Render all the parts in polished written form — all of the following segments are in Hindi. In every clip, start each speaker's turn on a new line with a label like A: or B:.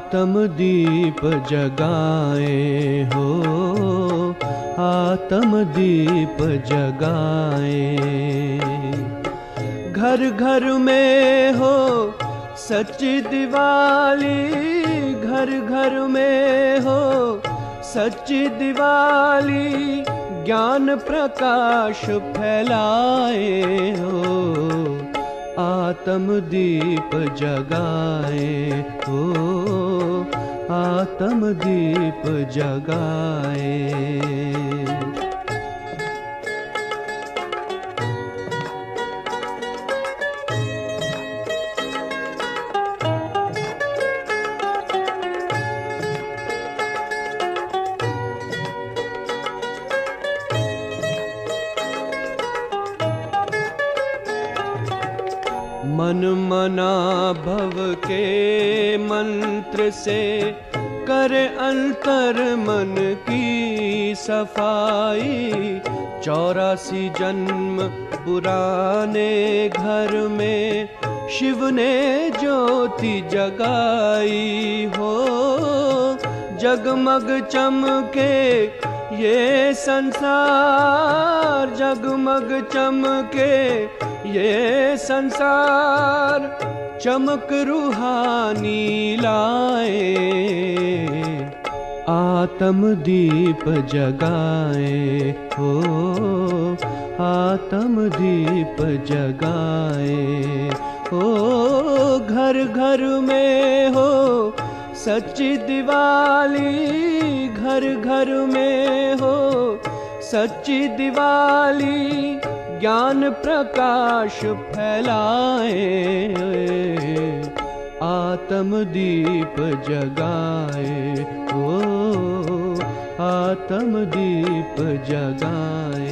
A: आत्म दीप जगाए हो, आत्म दीप जगाए। घर घर में हो सच्ची दिवाली, घर घर में हो सच्ची दिवाली, ज्ञान प्रकाश फैलाए हो, आत्म दीप जगाए हो, आत्म दीप जगाए। मन मना भव के मंत्र से कर अंतर मन की सफाई। 84 जन्म पुराने घर में शिव ने ज्योति जगाई हो, जगमग चमके ये संसार, जगमग चमके ये संसार, चमक रूहानी लाए, आत्म दीप जगाए हो, आत्म दीप जगाए हो। घर घर में हो सच्ची दिवाली, घर घर में हो सच्ची दिवाली, ज्ञान प्रकाश फैलाए, आत्म दीप जगाए हो, आत्म दीप जगाए।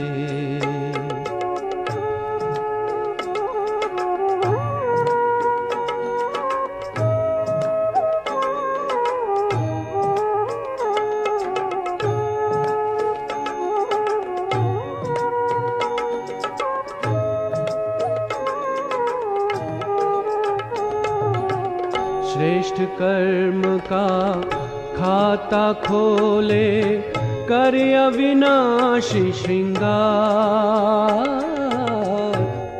A: श्रेष्ठ कर्म का खाता खोले कर अविनाशी श्रृंगार।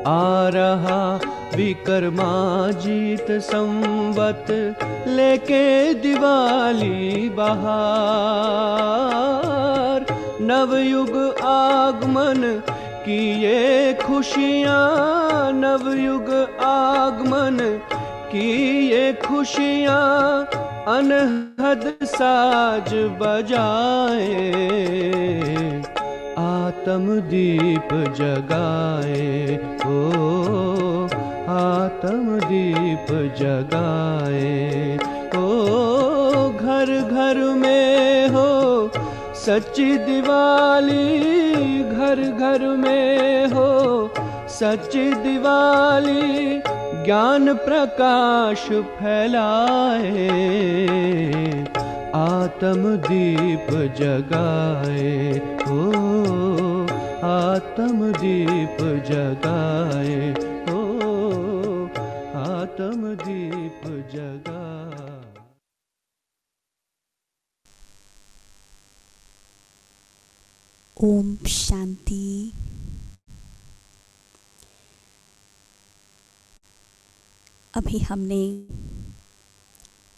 A: आ रहा विक्रमाजीत संवत लेके दिवाली बहार। नवयुग आगमन की ये खुशियाँ, नवयुग आगमन की ये खुशियाँ, अनहद साज बजाए, आत्म दीप जगाए हो, आत्म दीप जगाए हो। घर घर में हो सच्ची दिवाली, घर घर में हो सच्ची दिवाली, ज्ञान प्रकाश फैलाए, आत्म दीप जगाए हो, आत्म दीप जगाए हो, आत्म दीप जगाए।
B: ओम शांति। अभी हमने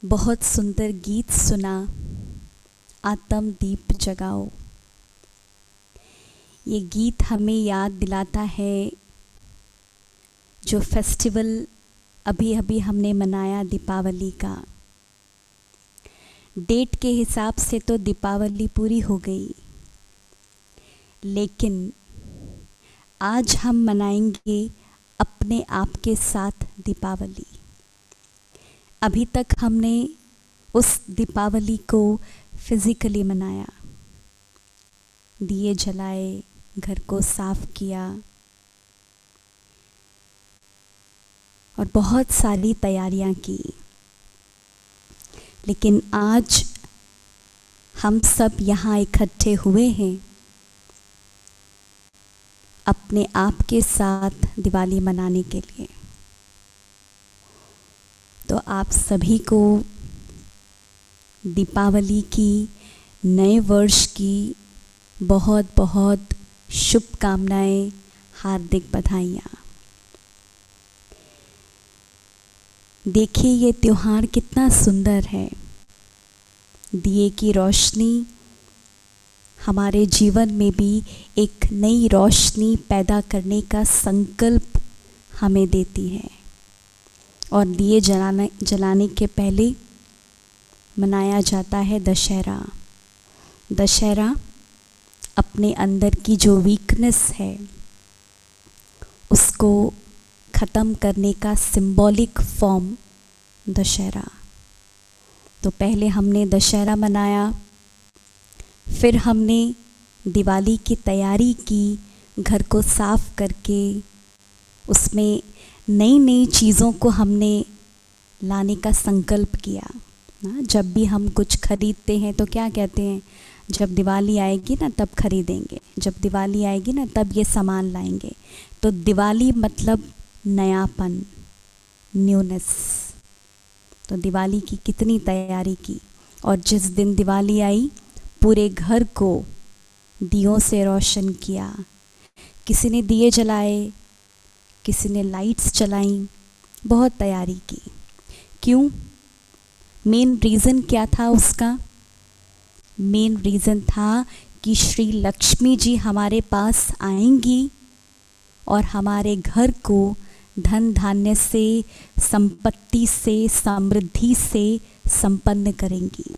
B: बहुत सुंदर गीत सुना, आत्म दीप जगाओ। ये गीत हमें याद दिलाता है जो फेस्टिवल अभी अभी हमने मनाया दीपावली का। डेट के हिसाब से तो दीपावली पूरी हो गई, लेकिन आज हम मनाएंगे अपने आप के साथ दीपावली। अभी तक हमने उस दीपावली को फिज़िकली मनाया, दिए जलाए, घर को साफ किया और बहुत सारी तैयारियां की। लेकिन आज हम सब यहाँ इकट्ठे हुए हैं अपने आप के साथ दिवाली मनाने के लिए। तो आप सभी को दीपावली की, नए वर्ष की बहुत बहुत शुभकामनाएं, हार्दिक बधाइयाँ। देखिए ये त्योहार कितना सुंदर है। दिए की रोशनी हमारे जीवन में भी एक नई रोशनी पैदा करने का संकल्प हमें देती है। और दिए जलाने के पहले मनाया जाता है दशहरा। दशहरा अपने अंदर की जो वीकनेस है उसको ख़त्म करने का सिंबॉलिक फॉर्म दशहरा। तो पहले हमने दशहरा मनाया, फिर हमने दिवाली की तैयारी की, घर को साफ करके उसमें नई नई चीज़ों को हमने लाने का संकल्प किया ना। जब भी हम कुछ खरीदते हैं तो क्या कहते हैं, जब दिवाली आएगी ना तब खरीदेंगे, जब दिवाली आएगी ना तब ये सामान लाएंगे। तो दिवाली मतलब नयापन, न्यूनेस। तो दिवाली की कितनी तैयारी की, और जिस दिन दिवाली आई पूरे घर को दियों से रोशन किया। किसी ने दिए जलाए, किसी ने लाइट्स जलाई, बहुत तैयारी की। क्यों? मेन रीज़न क्या था उसका? मेन रीज़न था कि श्री लक्ष्मी जी हमारे पास आएंगी और हमारे घर को धन धान्य से, संपत्ति से, समृद्धि से संपन्न करेंगी।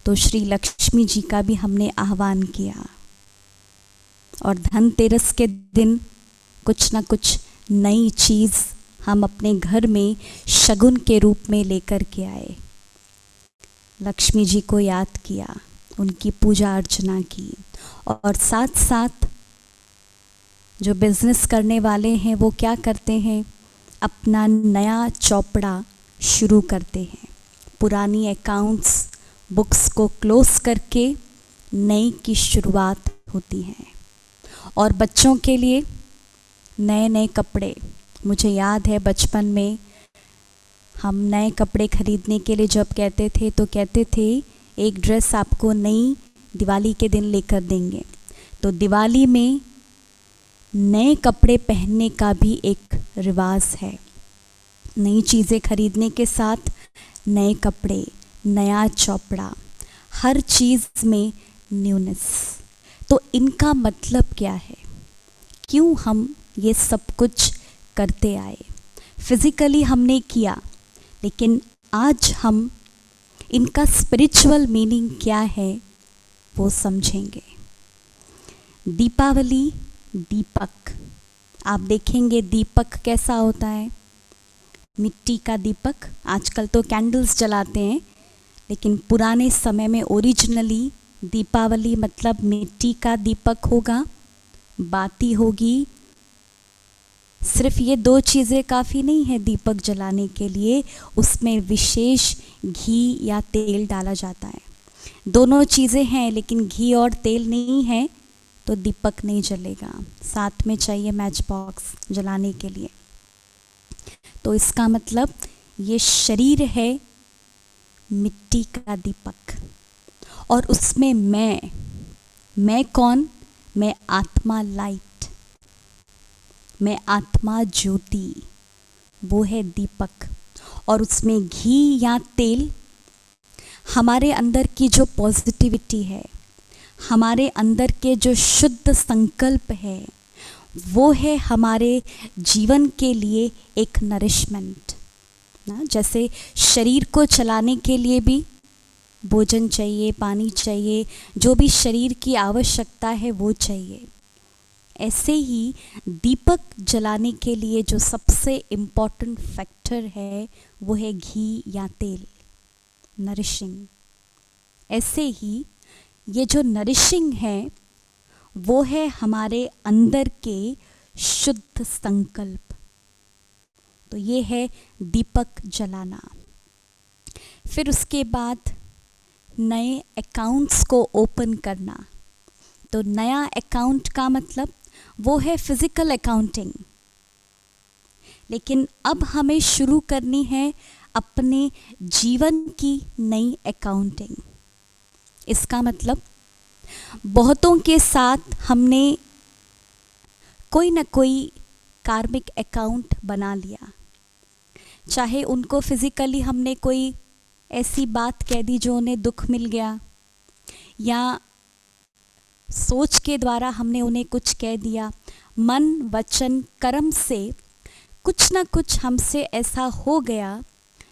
B: तो श्री लक्ष्मी जी का भी हमने आह्वान किया। और धनतेरस के दिन कुछ ना कुछ नई चीज़ हम अपने घर में शगुन के रूप में लेकर के आए। लक्ष्मी जी को याद किया, उनकी पूजा अर्चना की, और साथ साथ जो बिज़नेस करने वाले हैं वो क्या करते हैं, अपना नया चौपड़ा शुरू करते हैं। पुरानी अकाउंट्स बुक्स को क्लोज करके नई की शुरुआत होती है। और बच्चों के लिए नए नए कपड़े। मुझे याद है बचपन में हम नए कपड़े खरीदने के लिए जब कहते थे तो कहते थे एक ड्रेस आपको नई दिवाली के दिन लेकर देंगे। तो दिवाली में नए कपड़े पहनने का भी एक रिवाज है। नई चीज़ें खरीदने के साथ नए कपड़े, नया चौपड़ा, हर चीज़ में न्यूनेस। तो इनका मतलब क्या है? क्यों हम ये सब कुछ करते आए? फिज़िकली हमने किया, लेकिन आज हम इनका स्पिरिचुअल मीनिंग क्या है वो समझेंगे। दीपावली, दीपक। आप देखेंगे दीपक कैसा होता है, मिट्टी का दीपक। आजकल तो कैंडल्स जलाते हैं, लेकिन पुराने समय में ओरिजिनली दीपावली मतलब मिट्टी का दीपक होगा, बाती होगी। सिर्फ ये दो चीज़ें काफ़ी नहीं है दीपक जलाने के लिए, उसमें विशेष घी या तेल डाला जाता है। दोनों चीज़ें हैं, लेकिन घी और तेल नहीं है तो दीपक नहीं जलेगा। साथ में चाहिए मैच बॉक्स जलाने के लिए। तो इसका मतलब ये शरीर है मिट्टी का दीपक, और उसमें मैं कौन? मैं आत्मा लाइट, मैं आत्मा ज्योति, वो है दीपक। और उसमें घी या तेल हमारे अंदर की जो पॉजिटिविटी है, हमारे अंदर के जो शुद्ध संकल्प है, वो है हमारे जीवन के लिए एक नरिशमेंट ना। जैसे शरीर को चलाने के लिए भी भोजन चाहिए, पानी चाहिए, जो भी शरीर की आवश्यकता है वो चाहिए। ऐसे ही दीपक जलाने के लिए जो सबसे इम्पॉर्टेंट फैक्टर है वो है घी या तेल, नरिशिंग। ऐसे ही ये जो नरिशिंग है वो है हमारे अंदर के शुद्ध संकल्प। तो ये है दीपक जलाना। फिर उसके बाद नए अकाउंट्स को ओपन करना। तो नया अकाउंट का मतलब वो है फिजिकल अकाउंटिंग, लेकिन अब हमें शुरू करनी है अपने जीवन की नई अकाउंटिंग। इसका मतलब बहुतों के साथ हमने कोई ना कोई कार्मिक अकाउंट बना लिया, चाहे उनको फिजिकली हमने कोई ऐसी बात कह दी जो उन्हें दुख मिल गया, या सोच के द्वारा हमने उन्हें कुछ कह दिया। मन वचन कर्म से कुछ ना कुछ हमसे ऐसा हो गया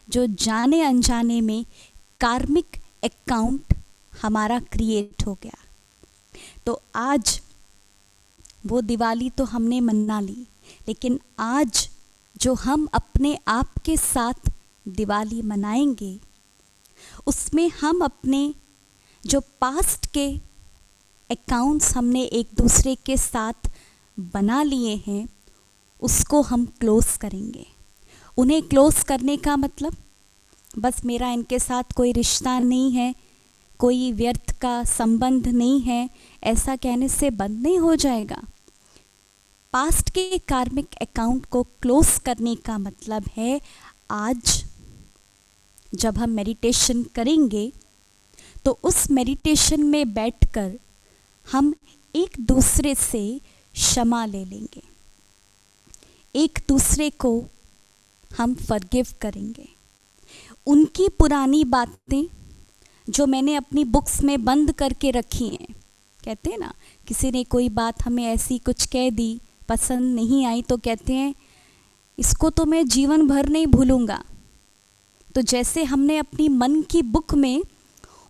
B: जो जाने अनजाने में कार्मिक अकाउंट हमारा क्रिएट हो गया। तो आज वो दिवाली तो हमने मना ली, लेकिन आज जो हम अपने आप के साथ दिवाली मनाएंगे उसमें हम अपने जो पास्ट के अकाउंट्स हमने एक दूसरे के साथ बना लिए हैं उसको हम क्लोज करेंगे। उन्हें क्लोज करने का मतलब बस मेरा इनके साथ कोई रिश्ता नहीं है, कोई व्यर्थ का संबंध नहीं है, ऐसा कहने से बंद नहीं हो जाएगा। पास्ट के कार्मिक अकाउंट को क्लोज करने का मतलब है आज जब हम मेडिटेशन करेंगे तो उस मेडिटेशन में बैठकर हम एक दूसरे से क्षमा ले लेंगे, एक दूसरे को हम फॉरगिव करेंगे। उनकी पुरानी बातें जो मैंने अपनी बुक्स में बंद करके रखी हैं, कहते हैं ना, किसी ने कोई बात हमें ऐसी कुछ कह दी, पसंद नहीं आई, तो कहते हैं इसको तो मैं जीवन भर नहीं भूलूंगा। तो जैसे हमने अपनी मन की बुक में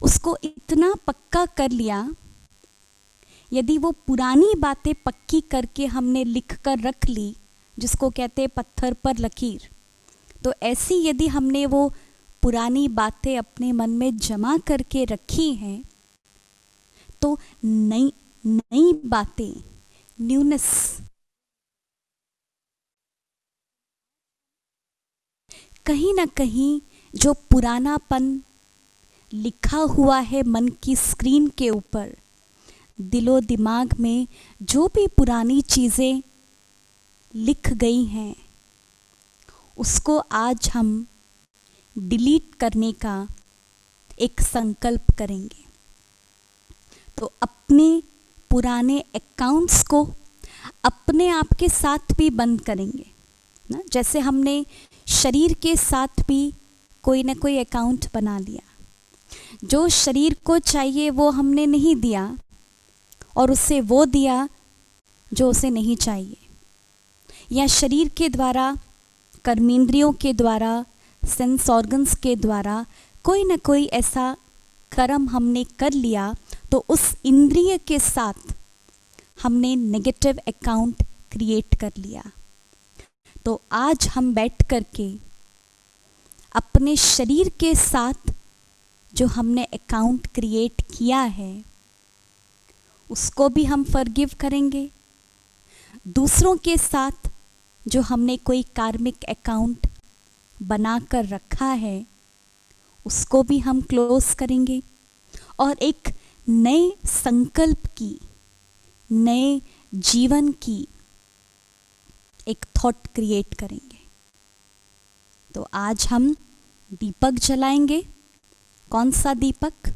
B: उसको इतना पक्का कर लिया, यदि वो पुरानी बातें पक्की करके हमने लिख कर रख ली, जिसको कहते हैं पत्थर पर लकीर, तो ऐसी यदि हमने वो पुरानी बातें अपने मन में जमा करके रखी हैं तो नई नई बातें, न्यूनेस, कहीं ना कहीं जो पुरानापन लिखा हुआ है मन की स्क्रीन के ऊपर, दिलो दिमाग में जो भी पुरानी चीज़ें लिख गई हैं उसको आज हम डिलीट करने का एक संकल्प करेंगे। तो अपने पुराने अकाउंट्स को अपने आप के साथ भी बंद करेंगे ना, जैसे हमने शरीर के साथ भी कोई ना कोई अकाउंट बना लिया। जो शरीर को चाहिए वो हमने नहीं दिया और उसे वो दिया जो उसे नहीं चाहिए, या शरीर के द्वारा, कर्मेंद्रियों के द्वारा, सेंस ऑर्गन्स के द्वारा कोई ना कोई ऐसा कर्म हमने कर लिया, तो उस इंद्रिय के साथ हमने नेगेटिव अकाउंट क्रिएट कर लिया। तो आज हम बैठ करके अपने शरीर के साथ जो हमने अकाउंट क्रिएट किया है उसको भी हम फॉरगिव करेंगे। दूसरों के साथ जो हमने कोई कार्मिक अकाउंट बनाकर रखा है उसको भी हम क्लोज करेंगे और एक नए संकल्प की, नए जीवन की एक थॉट क्रिएट करेंगे। तो आज हम दीपक जलाएंगे। कौन सा दीपक?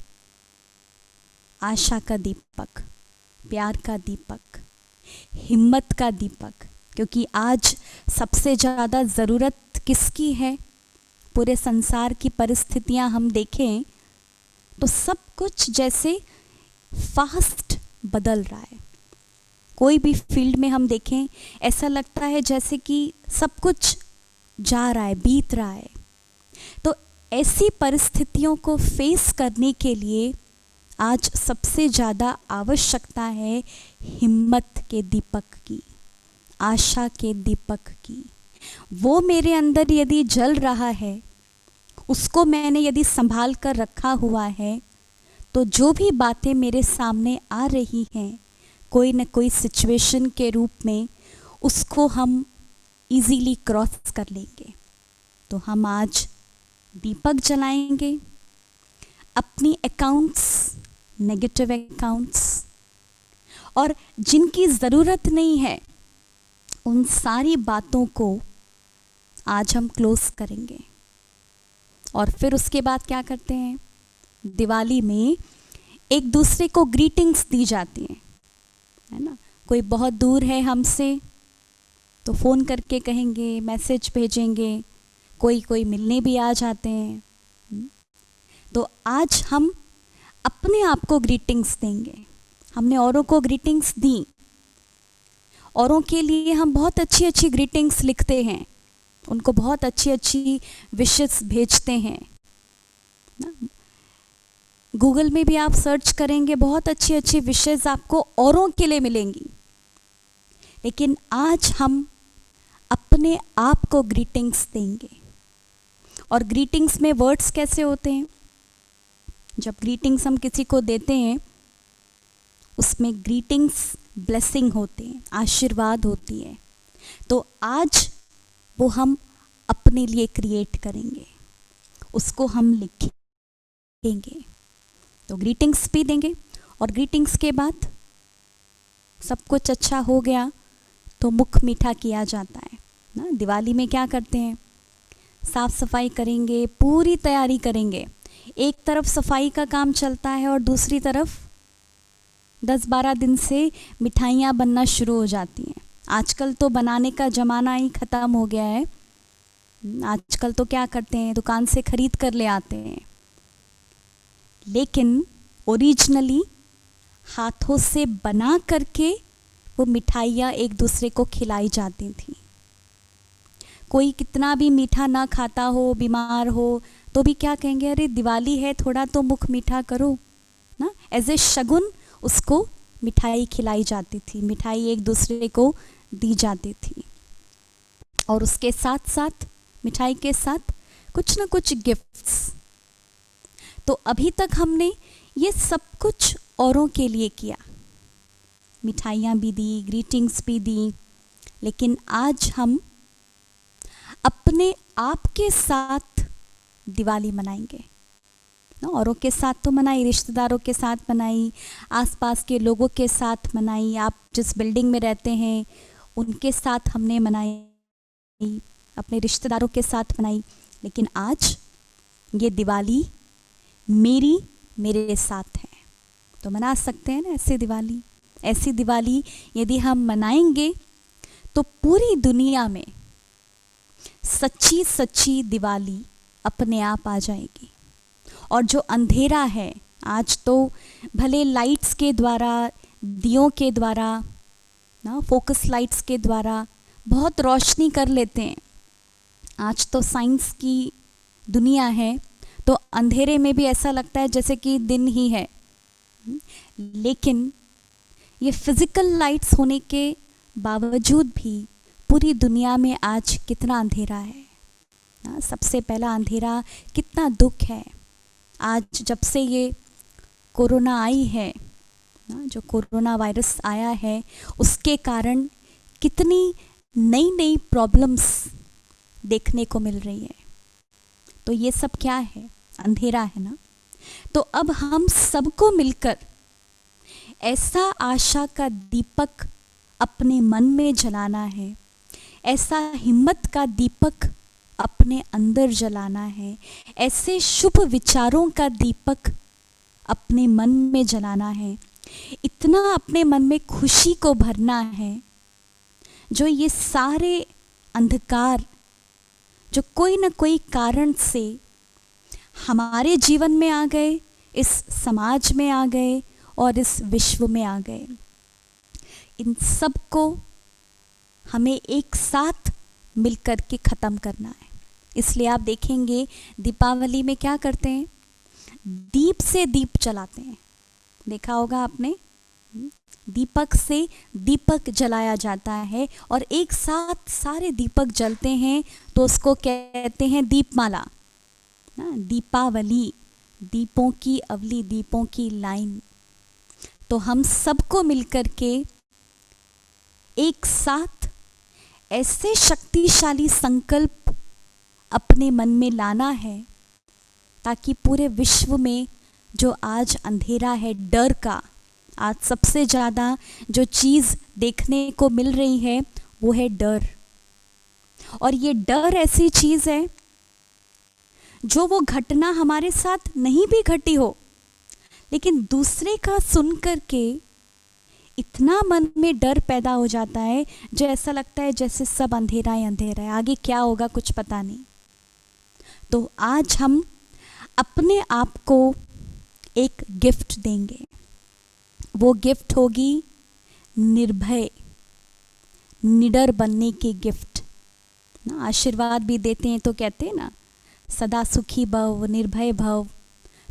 B: आशा का दीपक, प्यार का दीपक, हिम्मत का दीपक। क्योंकि आज सबसे ज़्यादा ज़रूरत किसकी है? पूरे संसार की परिस्थितियां हम देखें तो सब कुछ जैसे फास्ट बदल रहा है। कोई भी फील्ड में हम देखें ऐसा लगता है जैसे कि सब कुछ जा रहा है, बीत रहा है। तो ऐसी परिस्थितियों को फेस करने के लिए आज सबसे ज़्यादा आवश्यकता है हिम्मत के दीपक की, आशा के दीपक की। वो मेरे अंदर यदि जल रहा है, उसको मैंने यदि संभाल कर रखा हुआ है, तो जो भी बातें मेरे सामने आ रही हैं कोई न कोई सिचुएशन के रूप में, उसको हम इजीली क्रॉस कर लेंगे। तो हम आज दीपक जलाएंगे, अपनी अकाउंट्स, नेगेटिव अकाउंट्स, और जिनकी ज़रूरत नहीं है उन सारी बातों को आज हम क्लोज करेंगे। और फिर उसके बाद क्या करते हैं, दिवाली में एक दूसरे को ग्रीटिंग्स दी जाती हैं, है ना। कोई बहुत दूर है हमसे तो फ़ोन करके कहेंगे, मैसेज भेजेंगे, कोई मिलने भी आ जाते हैं। तो आज हम अपने आप को ग्रीटिंग्स देंगे। हमने औरों को ग्रीटिंग्स दी, औरों के लिए हम बहुत अच्छी अच्छी ग्रीटिंग्स लिखते हैं, उनको बहुत अच्छी अच्छी विशेस भेजते हैं ना। गूगल में भी आप सर्च करेंगे, बहुत अच्छी अच्छी विशेस आपको औरों के लिए मिलेंगी। लेकिन आज हम अपने आप को ग्रीटिंग्स देंगे। और ग्रीटिंग्स में वर्ड्स कैसे होते हैं, जब ग्रीटिंग्स हम किसी को देते हैं उसमें ग्रीटिंग्स ब्लेसिंग होते हैं, आशीर्वाद होती है। तो आज वो हम अपने लिए क्रिएट करेंगे, उसको हम लिखेंगे। तो ग्रीटिंग्स भी देंगे और ग्रीटिंग्स के बाद सब कुछ अच्छा हो गया तो मुख मीठा किया जाता है ना। दिवाली में क्या करते हैं, साफ सफाई करेंगे, पूरी तैयारी करेंगे। एक तरफ सफाई का काम चलता है और दूसरी तरफ 10-12 दिन से मिठाइयाँ बनना शुरू हो जाती हैं। आजकल तो बनाने का ज़माना ही ख़त्म हो गया है। आजकल तो क्या करते हैं, दुकान से ख़रीद कर ले आते हैं। लेकिन ओरिजिनली हाथों से बना करके वो मिठाइयाँ एक दूसरे को खिलाई जाती थी। कोई कितना भी मीठा ना खाता हो, बीमार हो, तो भी क्या कहेंगे, अरे दिवाली है, थोड़ा तो मुख मीठा करो ना। एज ए शगुन उसको मिठाई खिलाई जाती थी, मिठाई एक दूसरे को दी जाती थी। और उसके साथ साथ मिठाई के साथ कुछ ना कुछ गिफ्ट्स। तो अभी तक हमने ये सब कुछ औरों के लिए किया, मिठाइयाँ भी दी, ग्रीटिंग्स भी दी। लेकिन आज हम अपने आप के साथ दिवाली मनाएंगे। औरों के साथ तो मनाई, रिश्तेदारों के साथ मनाई, आसपास के लोगों के साथ मनाई, आप जिस बिल्डिंग में रहते हैं उनके साथ हमने मनाई, अपने रिश्तेदारों के साथ मनाई। लेकिन आज ये दिवाली मेरे साथ है, तो मना सकते हैं ना ऐसी दिवाली। ऐसी दिवाली यदि हम मनाएंगे तो पूरी दुनिया में सच्ची सच्ची दिवाली अपने आप आ जाएगी। और जो अंधेरा है, आज तो भले लाइट्स के द्वारा, दियों के द्वारा ना, फोकस लाइट्स के द्वारा बहुत रोशनी कर लेते हैं। आज तो साइंस की दुनिया है, तो अंधेरे में भी ऐसा लगता है जैसे कि दिन ही है। लेकिन ये फिज़िकल लाइट्स होने के बावजूद भी पूरी दुनिया में आज कितना अंधेरा है ना। सबसे पहला अंधेरा कितना दुख है। आज जब से ये कोरोना आई है ना, जो कोरोना वायरस आया है, उसके कारण कितनी नई नई प्रॉब्लम्स देखने को मिल रही है। तो ये सब क्या है, अंधेरा है ना। तो अब हम सबको मिलकर ऐसा आशा का दीपक अपने मन में जलाना है, ऐसा हिम्मत का दीपक अपने अंदर जलाना है, ऐसे शुभ विचारों का दीपक अपने मन में जलाना है। इतना अपने मन में खुशी को भरना है, जो ये सारे अंधकार जो कोई न कोई कारण से हमारे जीवन में आ गए, इस समाज में आ गए और इस विश्व में आ गए, इन सब को हमें एक साथ मिलकर के ख़त्म करना है। इसलिए आप देखेंगे दीपावली में क्या करते हैं, दीप से दीप जलाते हैं। देखा होगा आपने, दीपक से दीपक जलाया जाता है और एक साथ सारे दीपक जलते हैं, तो उसको कहते हैं दीपमाला ना। दीपावली, दीपों की अवली, दीपों की लाइन। तो हम सबको मिलकर के एक साथ ऐसे शक्तिशाली संकल्प अपने मन में लाना है, ताकि पूरे विश्व में जो आज अंधेरा है, डर का, आज सबसे ज़्यादा जो चीज़ देखने को मिल रही है वो है डर। और ये डर ऐसी चीज़ है जो वो घटना हमारे साथ नहीं भी घटी हो, लेकिन दूसरे का सुन कर के इतना मन में डर पैदा हो जाता है, जो ऐसा लगता है जैसे सब अंधेरा ही अंधेरा है, आगे क्या होगा कुछ पता नहीं। तो आज हम अपने आप को एक गिफ्ट देंगे। वो गिफ्ट होगी निर्भय, निडर बनने की गिफ्ट ना। आशीर्वाद भी देते हैं तो कहते हैं ना, सदा सुखी भव, निर्भय भव।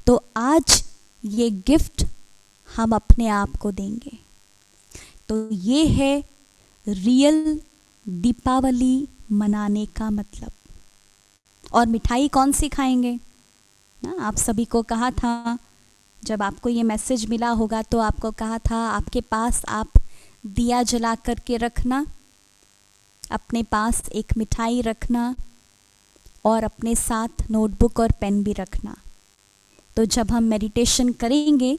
B: तो आज ये गिफ्ट हम अपने आप को देंगे। तो ये है रियल दीपावली मनाने का मतलब। और मिठाई कौन सी खाएंगे ना, आप सभी को कहा था, जब आपको ये मैसेज मिला होगा तो आपको कहा था आपके पास आप दिया जला कर के रखना, अपने पास एक मिठाई रखना और अपने साथ नोटबुक और पेन भी रखना। तो जब हम मेडिटेशन करेंगे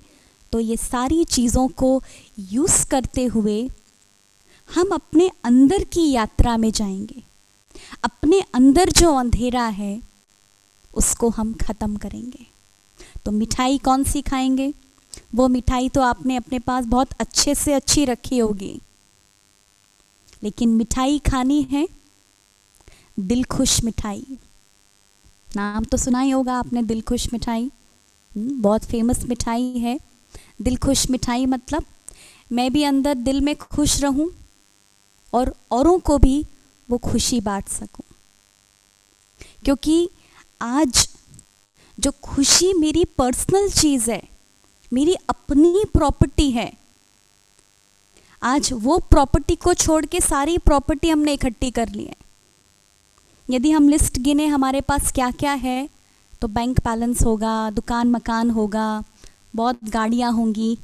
B: तो ये सारी चीज़ों को यूज़ करते हुए हम अपने अंदर की यात्रा में जाएंगे। अपने अंदर जो अंधेरा है उसको हम ख़त्म करेंगे। तो मिठाई कौन सी खाएंगे? वो मिठाई तो आपने अपने पास बहुत अच्छे से अच्छी रखी होगी, लेकिन मिठाई खानी है दिल खुश मिठाई। नाम तो सुना ही होगा आपने, दिल खुश मिठाई। बहुत फेमस मिठाई है दिल खुश मिठाई। मतलब मैं भी अंदर दिल में खुश रहूं और औरों को भी वो खुशी बांट सकूं, क्योंकि आज जो खुशी मेरी पर्सनल चीज़ है, मेरी अपनी प्रॉपर्टी है, आज वो प्रॉपर्टी को छोड़ के सारी प्रॉपर्टी हमने इकट्ठी कर ली है। यदि हम लिस्ट गिने हमारे पास क्या क्या है, तो बैंक बैलेंस होगा, दुकान मकान होगा, बहुत गाड़ियाँ होंगी,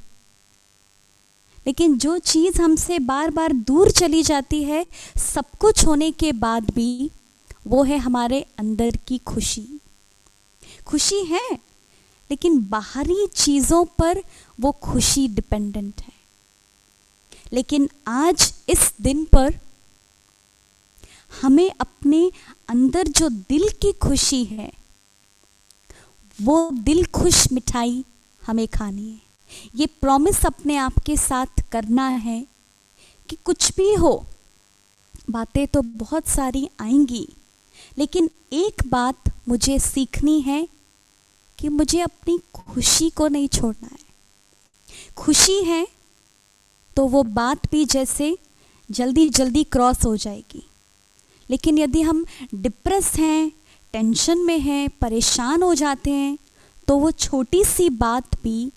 B: लेकिन जो चीज़ हमसे बार बार दूर चली जाती है सब कुछ होने के बाद भी, वो है हमारे अंदर की खुशी। खुशी है, लेकिन बाहरी चीज़ों पर वो खुशी डिपेंडेंट है। लेकिन आज इस दिन पर हमें अपने अंदर जो दिल की खुशी है, वो दिल खुश मिठाई हमें खानी है। ये प्रॉमिस अपने आप के साथ करना है कि कुछ भी हो, बातें तो बहुत सारी आएंगी, लेकिन एक बात मुझे सीखनी है कि मुझे अपनी खुशी को नहीं छोड़ना है। खुशी है तो वो बात भी जैसे जल्दी जल्दी क्रॉस हो जाएगी, लेकिन यदि हम डिप्रेस हैं, टेंशन में हैं, परेशान हो जाते हैं, तो वो छोटी सी बात भी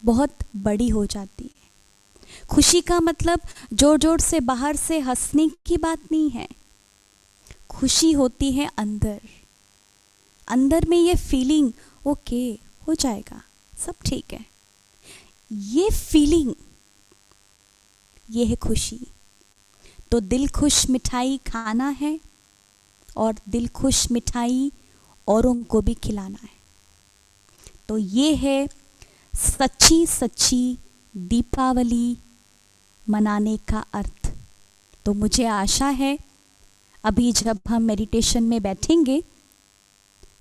B: बहुत बड़ी हो जाती है। खुशी का मतलब जोर जोर से बाहर से हंसने की बात नहीं है। खुशी होती है अंदर, अंदर में ये फीलिंग, ओके हो जाएगा, सब ठीक है, ये फीलिंग, ये है खुशी। तो दिल खुश मिठाई खाना है और दिल खुश मिठाई औरों को भी खिलाना है। तो ये है सच्ची सच्ची दीपावली मनाने का अर्थ। तो मुझे आशा है अभी जब हम मेडिटेशन में बैठेंगे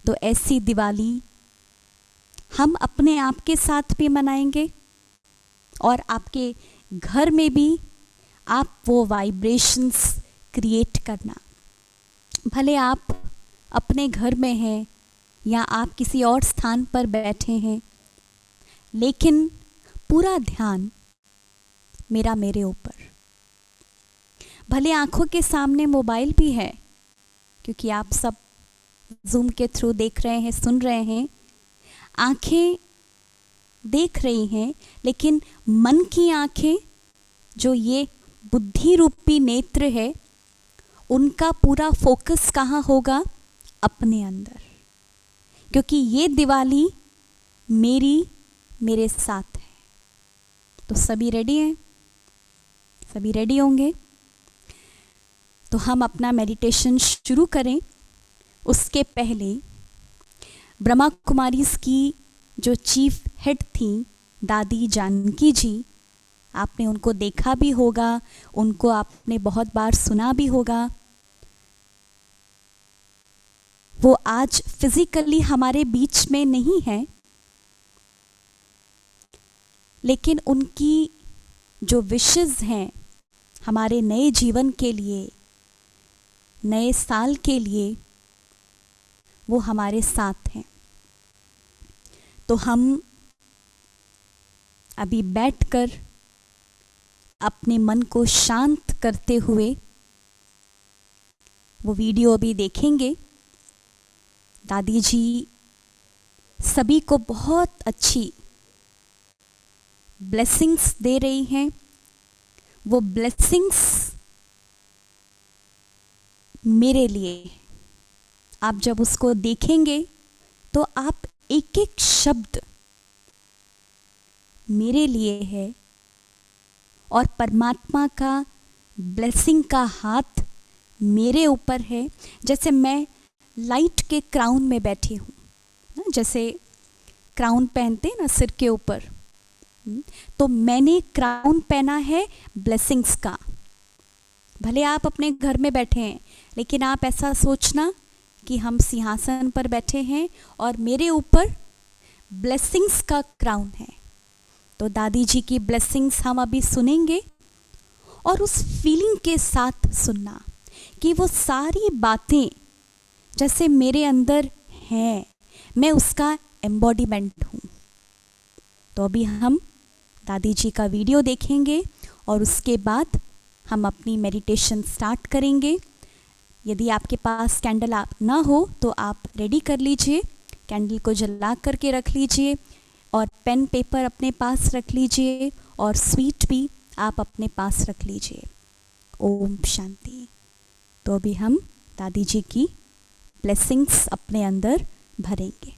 B: तो ऐसी दिवाली हम अपने आप के साथ भी मनाएंगे और आपके घर में भी आप वो वाइब्रेशंस क्रिएट करना। भले आप अपने घर में हैं या आप किसी और स्थान पर बैठे हैं, लेकिन पूरा ध्यान मेरे ऊपर। भले आंखों के सामने मोबाइल भी है, क्योंकि आप सब जूम के थ्रू देख रहे हैं, सुन रहे हैं, आंखें देख रही हैं, लेकिन मन की आंखें, जो ये बुद्धि रूपी नेत्र है, उनका पूरा फोकस कहाँ होगा? अपने अंदर। क्योंकि ये दिवाली मेरे साथ है। तो सभी रेडी हैं? सभी रेडी होंगे? तो हम अपना मेडिटेशन शुरू करें। उसके पहले ब्रह्मा कुमारीज़ की जो चीफ हेड थी दादी जानकी जी, आपने उनको देखा भी होगा, उनको आपने बहुत बार सुना भी होगा। वो आज फिजिकली हमारे बीच में नहीं है, लेकिन उनकी जो विशेस हैं हमारे नए जीवन के लिए, नए साल के लिए, वो हमारे साथ हैं। तो हम अभी बैठकर अपने मन को शांत करते हुए वो वीडियो अभी देखेंगे। दादी जी सभी को बहुत अच्छी ब्लेसिंग्स दे रही हैं। वो ब्लेसिंग्स मेरे लिए, आप जब उसको देखेंगे तो आप एक एक शब्द मेरे लिए है, और परमात्मा का ब्लेसिंग का हाथ मेरे ऊपर है। जैसे मैं लाइट के क्राउन में बैठी हूँ ना, जैसे क्राउन पहनते ना सिर के ऊपर, तो मैंने क्राउन पहना है ब्लेसिंग्स का। भले आप अपने घर में बैठे हैं, लेकिन आप ऐसा सोचना कि हम सिंहासन पर बैठे हैं और मेरे ऊपर ब्लेसिंग्स का क्राउन है। तो दादी जी की ब्लेसिंग्स हम अभी सुनेंगे, और उस फीलिंग के साथ सुनना कि वो सारी बातें जैसे मेरे अंदर हैं, मैं उसका एम्बॉडीमेंट हूँ। तो अभी हम दादी जी का वीडियो देखेंगे और उसके बाद हम अपनी मेडिटेशन स्टार्ट करेंगे। यदि आपके पास कैंडल आप ना हो तो आप रेडी कर लीजिए, कैंडल को जला करके रख लीजिए, और पेन पेपर अपने पास रख लीजिए, और स्वीट भी आप अपने पास रख लीजिए। ओम शांति। तो अभी हम दादी जी की ब्लेसिंग्स अपने अंदर भरेंगे।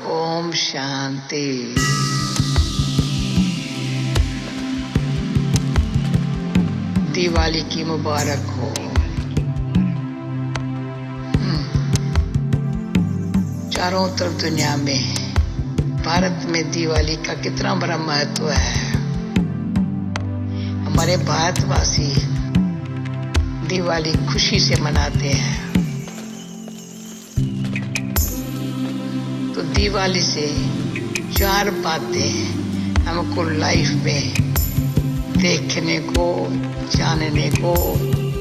C: ओम शांति। दिवाली की मुबारक हो। चारों तरफ दुनिया में, भारत में दिवाली का कितना बड़ा महत्व है। हमारे भारतवासी दिवाली खुशी से मनाते हैं। तो दिवाली से चार बातें हमको लाइफ में देखने को, जानने को,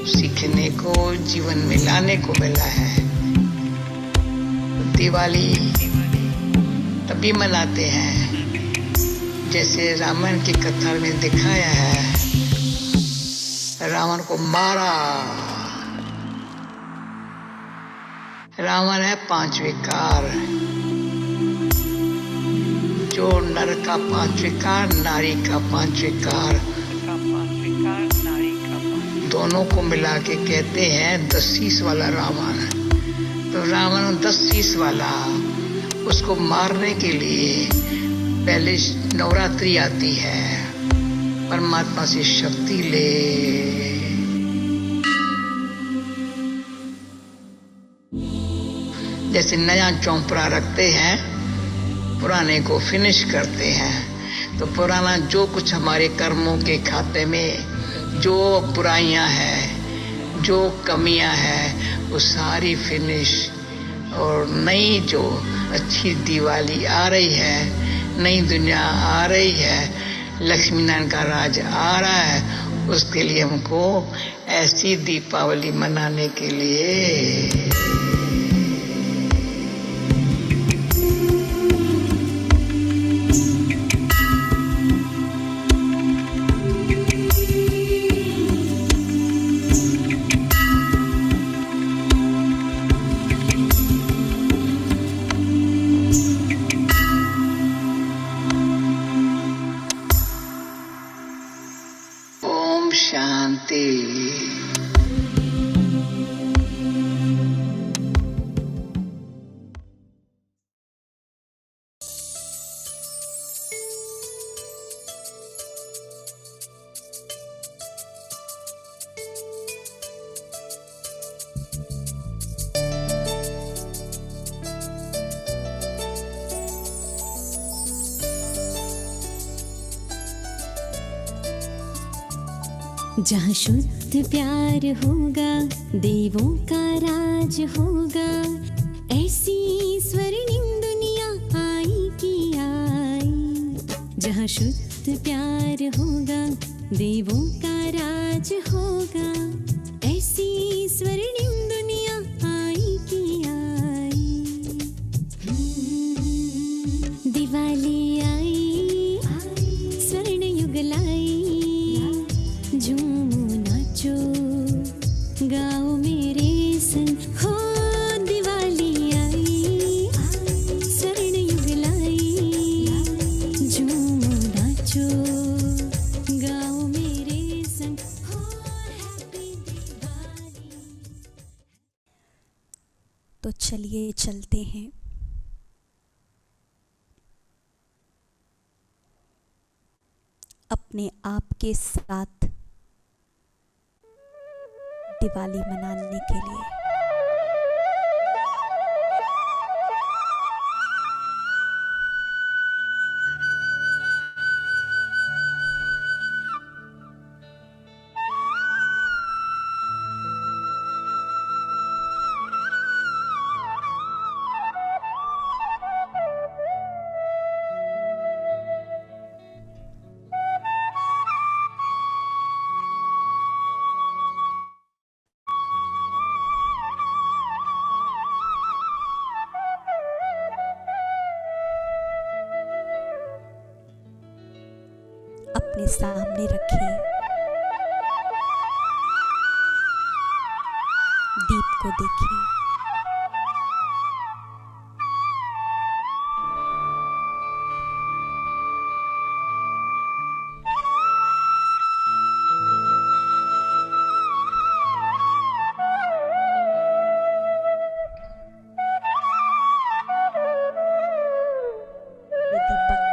C: सीखने को, जीवन में लाने को मिला है। दिवाली तभी मनाते हैं जैसे रामायण की कथा में दिखाया है, रावण को मारा। रावण है पांच विकार, जो नर का पांच विकार, नारी का पांच विकार, दोनों को मिला के कहते हैं 10 शीश वाला रावण। तो रावण 10 शीश वाला, उसको मारने के लिए पहले नवरात्रि आती है, परमात्मा से शक्ति ले। जैसे नया चौपड़ा रखते हैं, पुराने को फिनिश करते हैं। तो पुराना जो कुछ हमारे कर्मों के खाते में जो बुराइयां हैं, जो कमियां हैं, वो सारी फिनिश, और नई जो अच्छी दिवाली आ रही है, नई दुनिया आ रही है, लक्ष्मी नारायण का राज आ रहा है, उसके लिए हमको ऐसी दीपावली मनाने के लिए
D: जहाँ शुद्ध प्यार होगा, देवों का राज होगा, ऐसी स्वर्णिम दुनिया आई की आई। जहाँ शुद्ध प्यार होगा, देवों का राज होगा, ऐसी स्वर्णिम दुनिया आई की आई। दिवाली आई, स्वर्ण युग लाई, झूमो नाचो गाओ मेरे संग। हो दिवाली आई, स्वर्ण युग लाई, झूमो नाचो गाओ मेरे संग। हो हैप्पी दिवाली।
B: तो चलिए चलते हैं अपने आप के साथ दिवाली मनाने के लिए। अपने सामने रखे दीप को देखिए। ये दीपक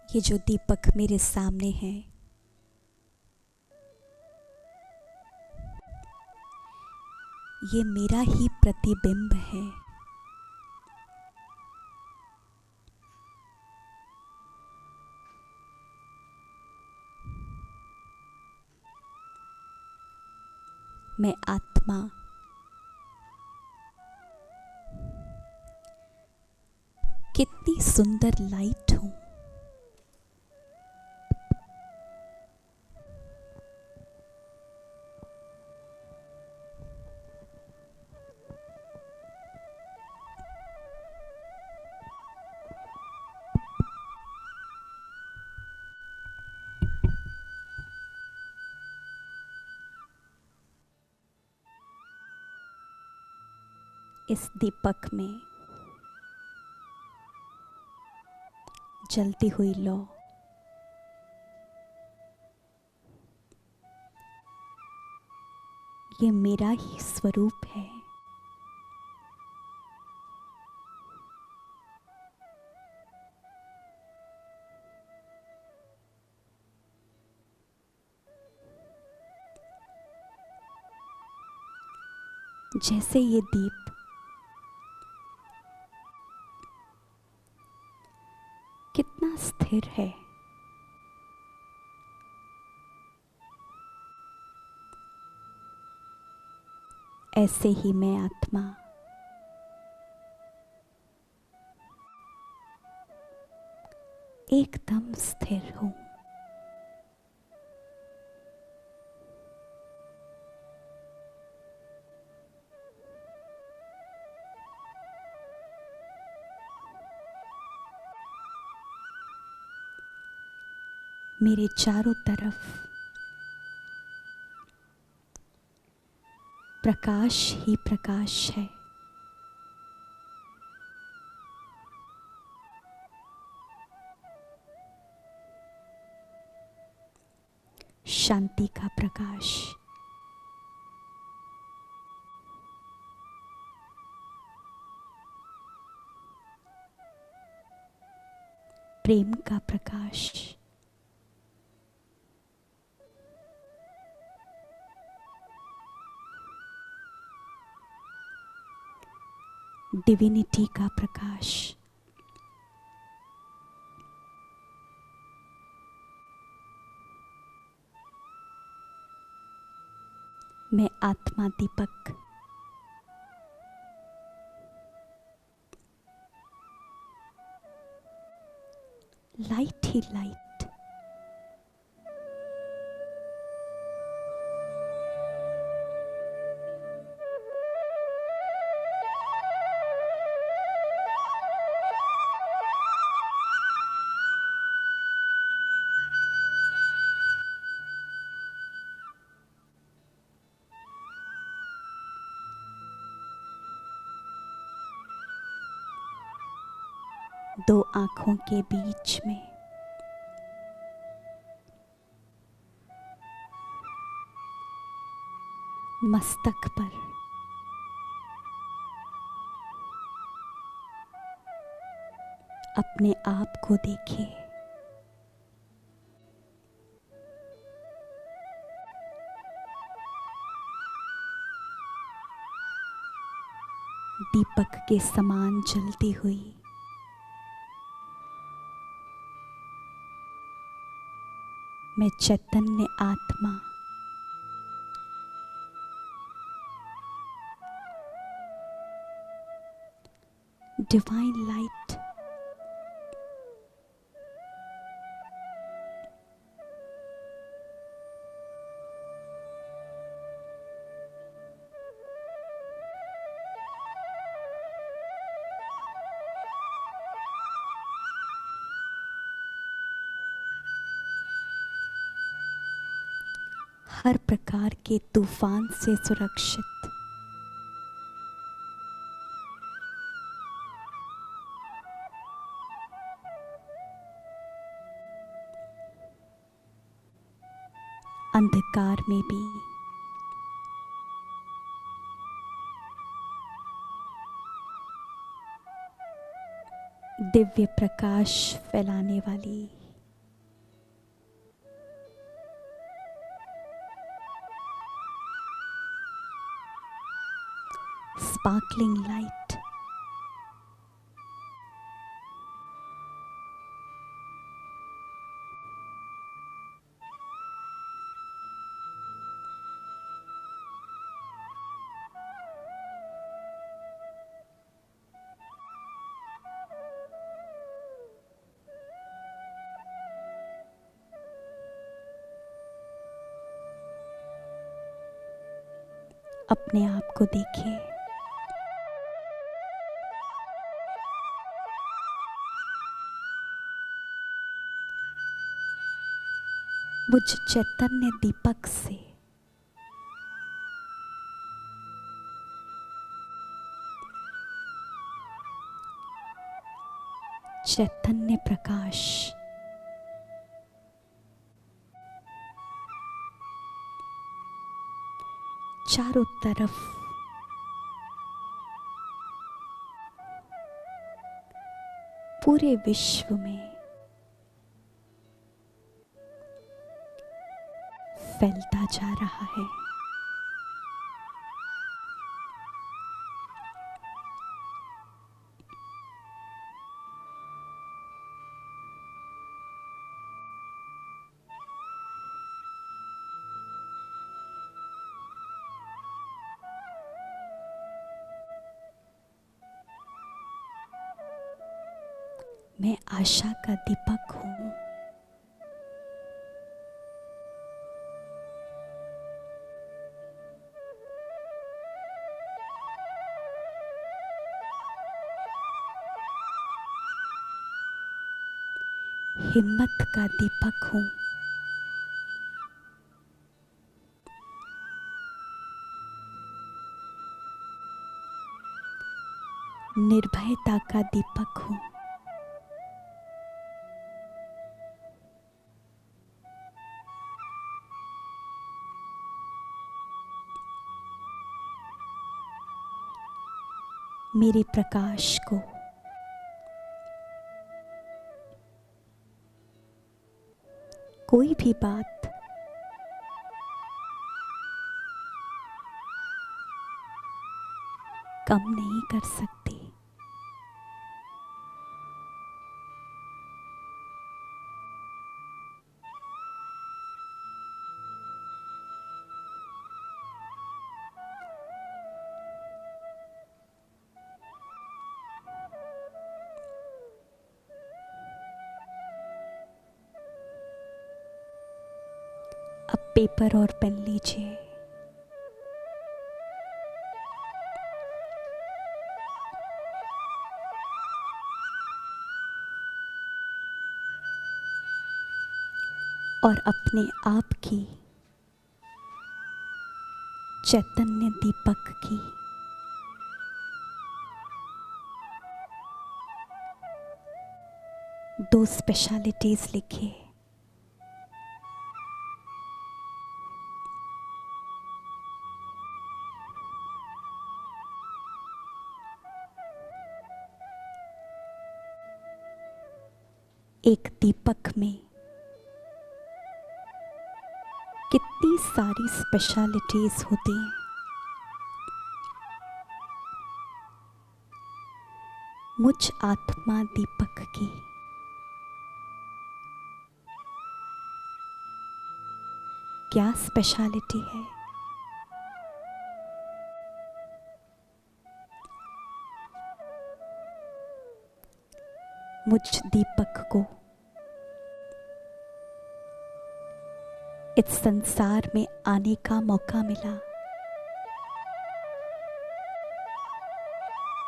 B: ये जो दीपक मेरे सामने है, ये मेरा ही प्रतिबिंब है। मैं आत्मा कितनी सुंदर लाइट हूं। इस दीपक में जलती हुई लौ ये मेरा ही स्वरूप है। जैसे ये दीप कितना स्थिर है, ऐसे ही मैं आत्मा एकदम स्थिर हूं। मेरे चारों तरफ प्रकाश ही प्रकाश है। शांति का प्रकाश, प्रेम का प्रकाश, डिविनिटी का प्रकाश, मैं आत्मा दीपक, लाइट ही लाइट, दो आंखों के बीच में मस्तक पर अपने आप को देखिए। दीपक के समान जलती हुई मैं चैतन्य आत्मा डिवाइन लाइट हर प्रकार के तूफान से सुरक्षित, अंधकार में भी दिव्य प्रकाश फैलाने वाली स्पार्कलिंग लाइट, अपने आप को देखिए। मुझ चैतन्य दीपक से चैतन्य प्रकाश चारों तरफ पूरे विश्व में फैलता जा रहा है। मैं आशा का दीपक हूँ। हिम्मत का दीपक हूँ। निर्भयता का दीपक हूं। मेरे प्रकाश को कोई भी बात कम नहीं कर सकती। अब पेपर और पेन लीजिए। और अपने आप की चैतन्य दीपक की दो स्पेशलिटीज लिखिए। एक दीपक में कितनी सारी स्पेशलिटीज होती हैं। मुझ आत्मा दीपक की क्या स्पेशलिटी है? मुझ दीपक को इस संसार में आने का मौका मिला।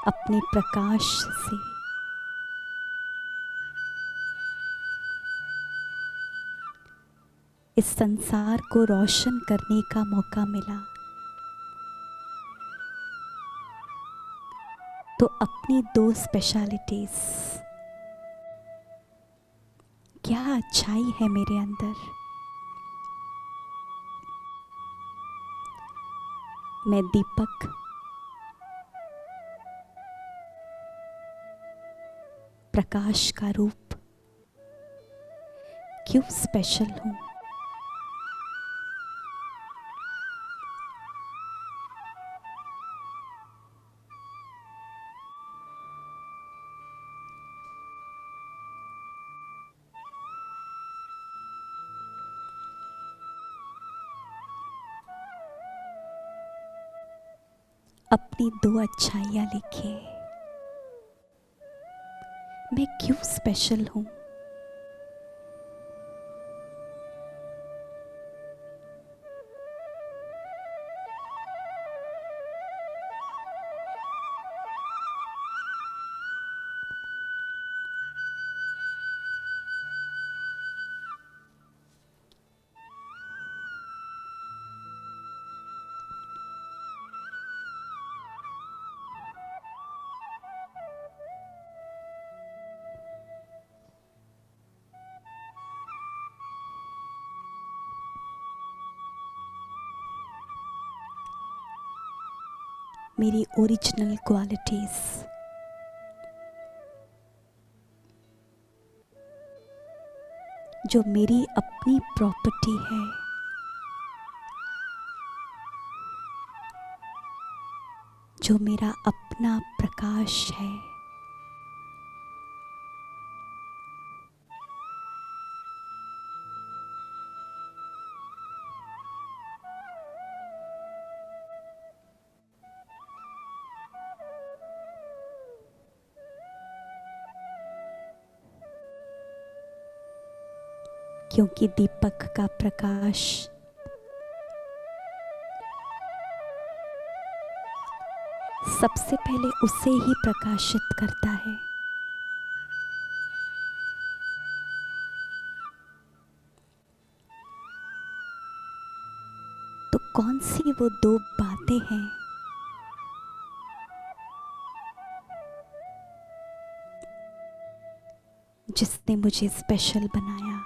B: अपने प्रकाश से इस संसार को रोशन करने का मौका मिला। तो अपनी दो स्पेशलिटीज, क्या अच्छाई है मेरे अंदर, मैं दीपक प्रकाश का रूप क्यों स्पेशल हूं? अपनी दो अच्छाइयां लिखिए। मैं क्यों स्पेशल हूं? मेरी ओरिजिनल क्वालिटीज, जो मेरी अपनी प्रॉपर्टी है, जो मेरा अपना प्रकाश है, क्योंकि दीपक का प्रकाश सबसे पहले उसे ही प्रकाशित करता है। तो कौन सी वो दो बातें हैं जिसने मुझे स्पेशल बनाया।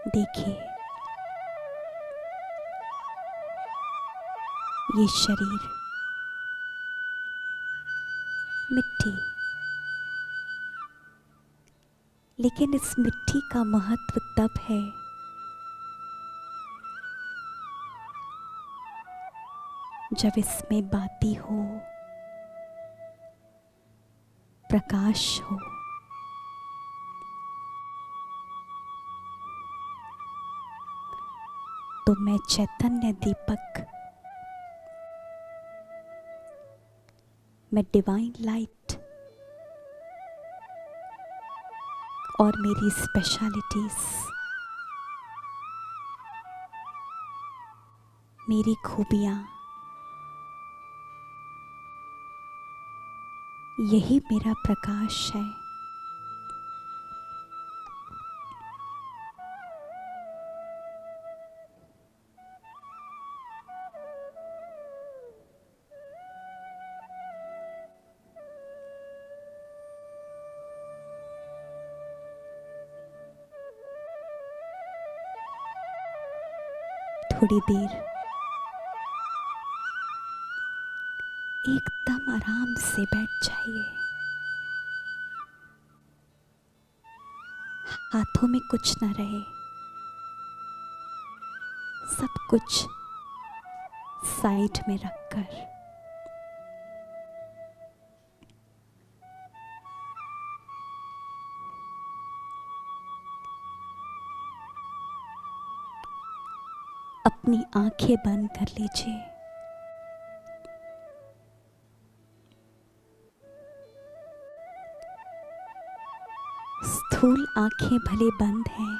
B: देखिए, ये शरीर मिट्टी, लेकिन इस मिट्टी का महत्व तब है जब इसमें बाती हो, प्रकाश हो। तो मैं चैतन्य दीपक, मैं डिवाइन लाइट और मेरी स्पेशलिटीज, मेरी खूबियां, यही मेरा प्रकाश है। थोड़ी देर एकदम आराम से बैठ जाइए। हाथों में कुछ न रहे, सब कुछ साइड में रखकर अपनी आंखें बंद कर लीजिए। स्थूल आंखें भले बंद हैं,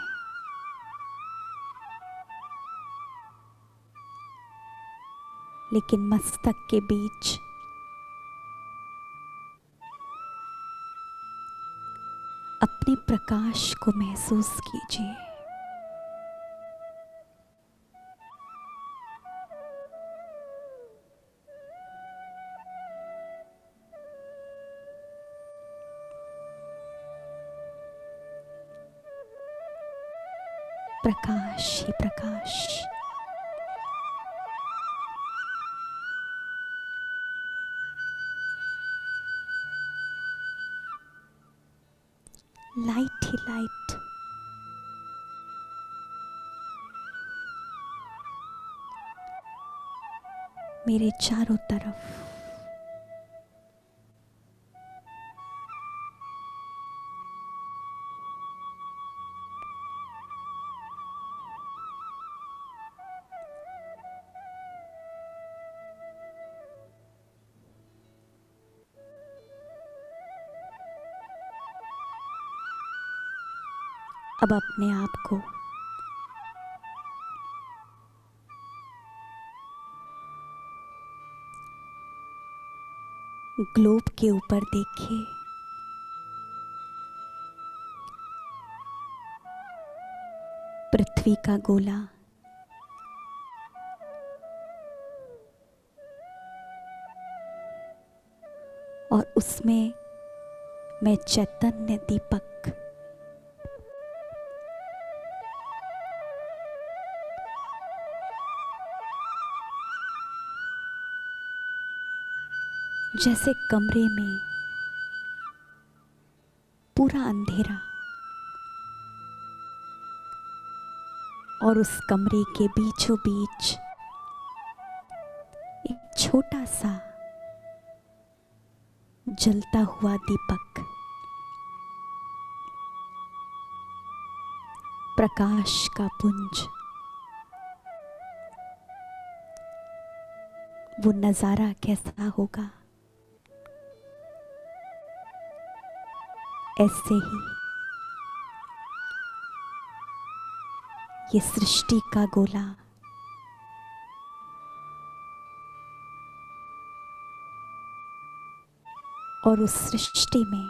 B: लेकिन मस्तक के बीच अपने प्रकाश को महसूस कीजिए। प्रकाश ही प्रकाश, लाइट ही लाइट, मेरे चारों तरफ। अब अपने आप को ग्लोब के ऊपर देखिए। पृथ्वी का गोला और उसमें मैं चैतन्य दीपक, जैसे कमरे में पूरा अंधेरा और उस कमरे के बीचों बीच एक छोटा सा जलता हुआ दीपक, प्रकाश का पुंज, वो नजारा कैसा होगा। ऐसे ही ये सृष्टि का गोला और उस सृष्टि में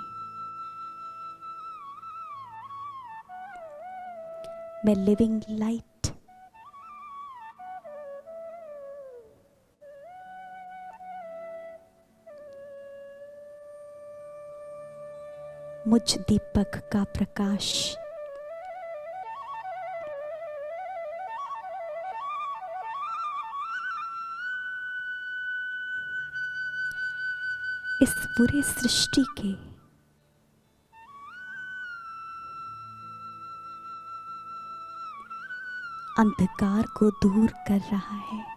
B: मैं लिविंग लाइट, मुझ दीपक का प्रकाश इस पूरे सृष्टि के अंधकार को दूर कर रहा है।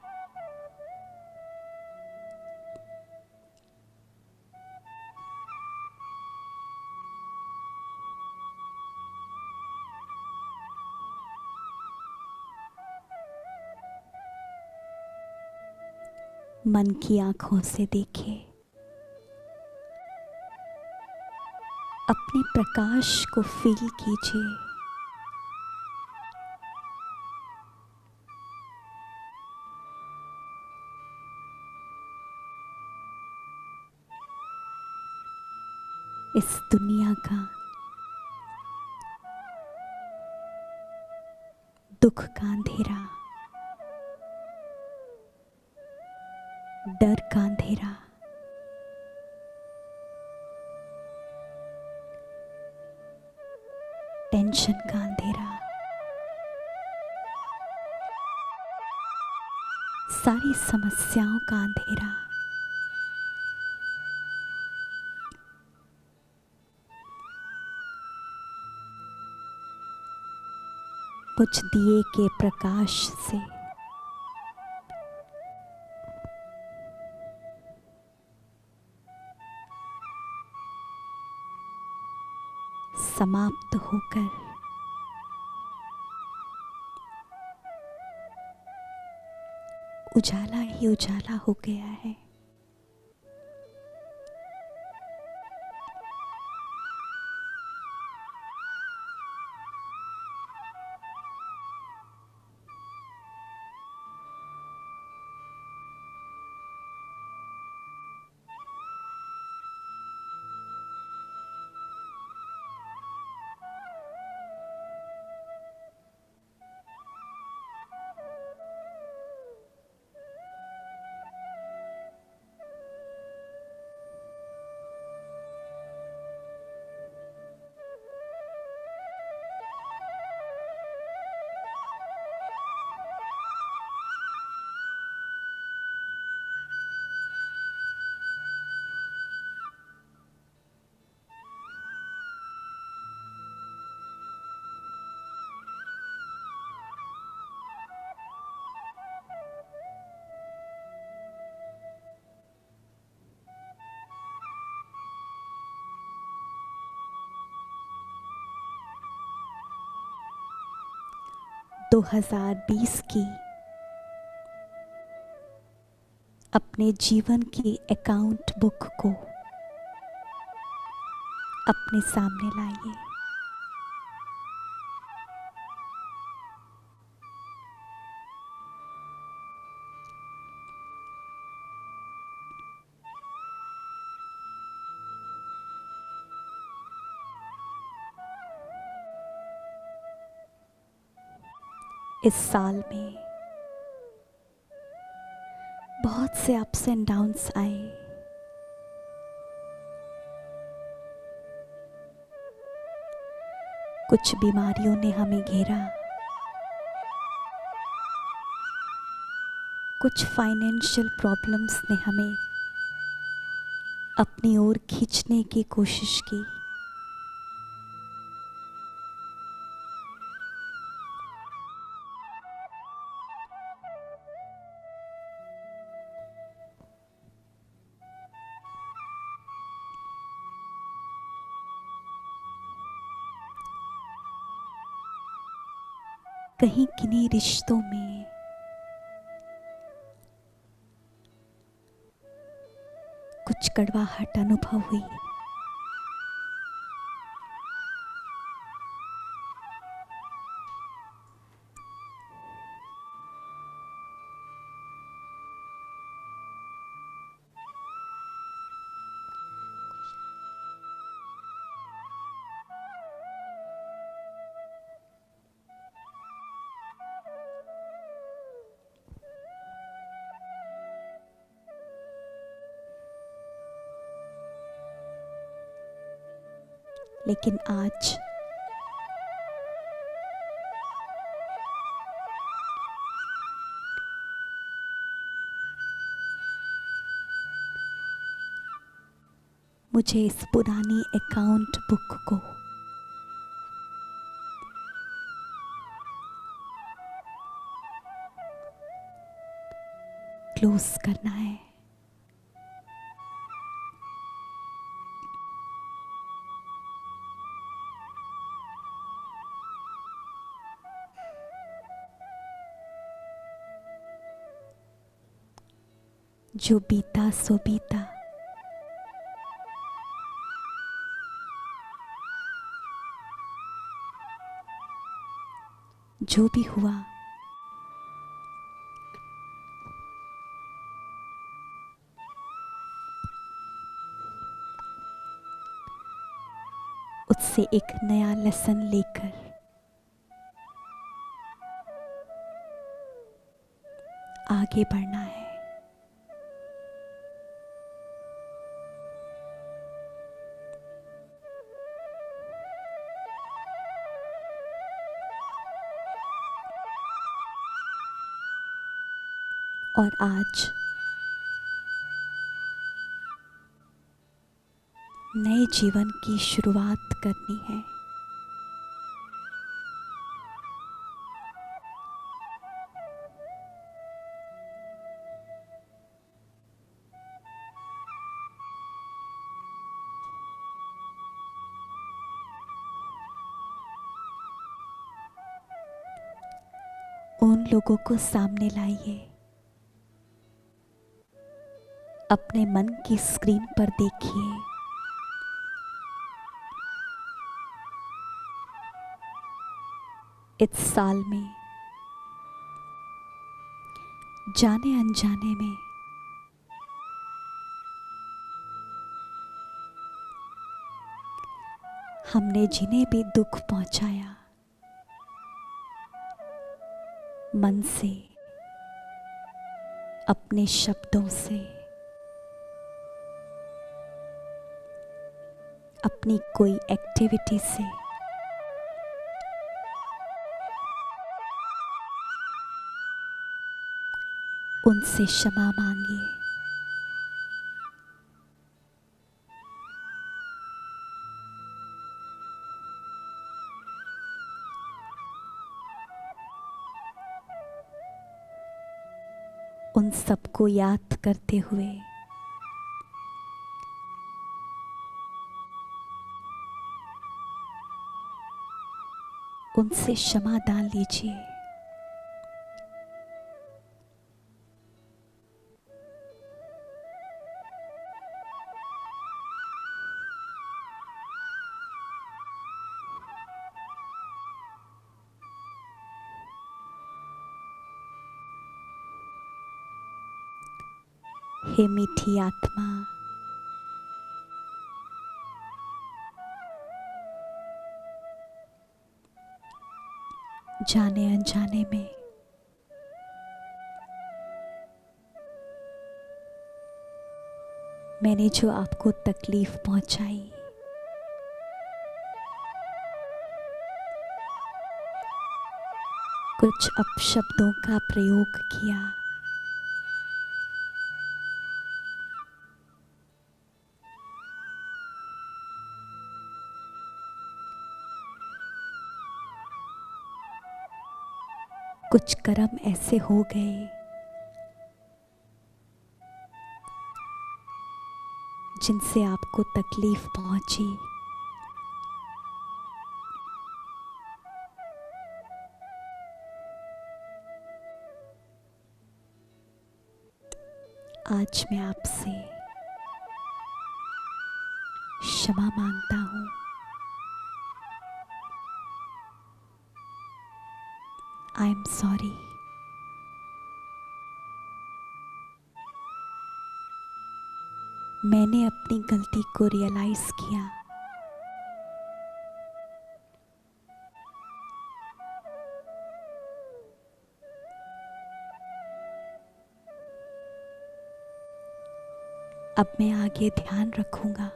B: मन की आंखों से देखिए, अपने प्रकाश को फील कीजिए। इस दुनिया का दुख का अंधेरा, डर का अंधेरा, टेंशन का अंधेरा, सारी समस्याओं का अंधेरा मुझ दिए के प्रकाश से समाप्त होकर उजाला ही उजाला हो गया है। दो 2020 की अपने जीवन की अकाउंट बुक को अपने सामने लाइए। इस साल में बहुत से अप्स एंड डाउन्स आए, कुछ बीमारियों ने हमें घेरा, कुछ फाइनेंशियल प्रॉब्लम्स ने हमें अपनी ओर खींचने की कोशिश की। कहीं किन्हीं रिश्तों में कुछ कड़वाहट अनुभव हुई। लेकिन आज मुझे इस पुरानी अकाउंट बुक को क्लोज करना है। जो बीता सो बीता, जो भी हुआ उससे एक नया लेसन लेकर आगे बढ़ना है। और आज नए जीवन की शुरुआत करनी है। उन लोगों को सामने लाइए, अपने मन की स्क्रीन पर देखिए। इस साल में जाने अनजाने में हमने जिन्हें भी दुख पहुंचाया, मन से, अपने शब्दों से, अपनी कोई एक्टिविटी से, उनसे क्षमा मांगिए। उन सबको याद करते हुए उनसे क्षमा दान लीजिए। हे मीठी आत्मा, जाने अनजाने में मैंने जो आपको तकलीफ पहुंचाई, कुछ अपशब्दों का प्रयोग किया, कुछ कर्म ऐसे हो गए जिनसे आपको तकलीफ पहुंची। आज मैं आपसे क्षमा मांगता हूँ। I am sorry. मैंने अपनी गलती को रियलाइज किया। अब मैं आगे ध्यान रखूंगा।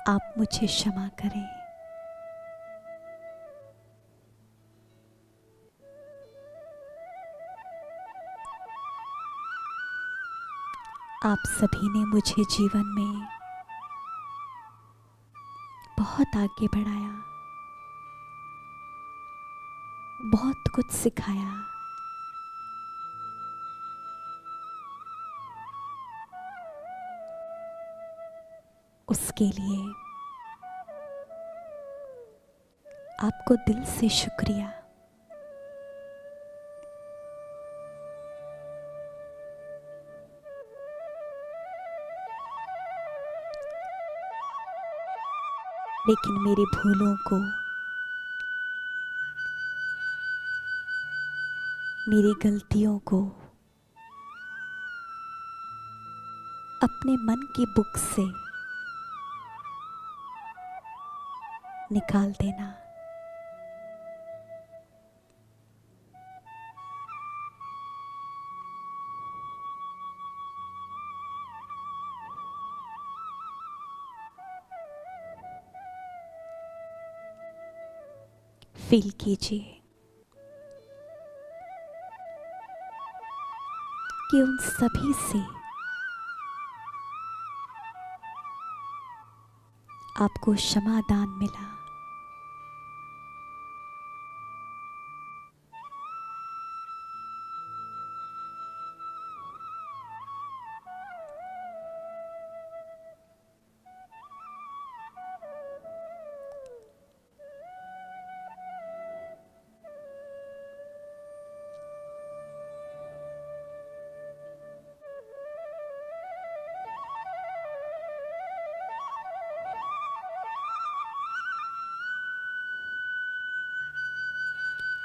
B: आप मुझे क्षमा करें। आप सभी ने मुझे जीवन में बहुत आगे बढ़ाया, बहुत कुछ सिखाया। उसके लिए आपको दिल से शुक्रिया। लेकिन मेरी भूलों को, मेरी गलतियों को अपने मन की बुक से निकाल देना। फील कीजिए कि उन सभी से आपको क्षमादान मिला।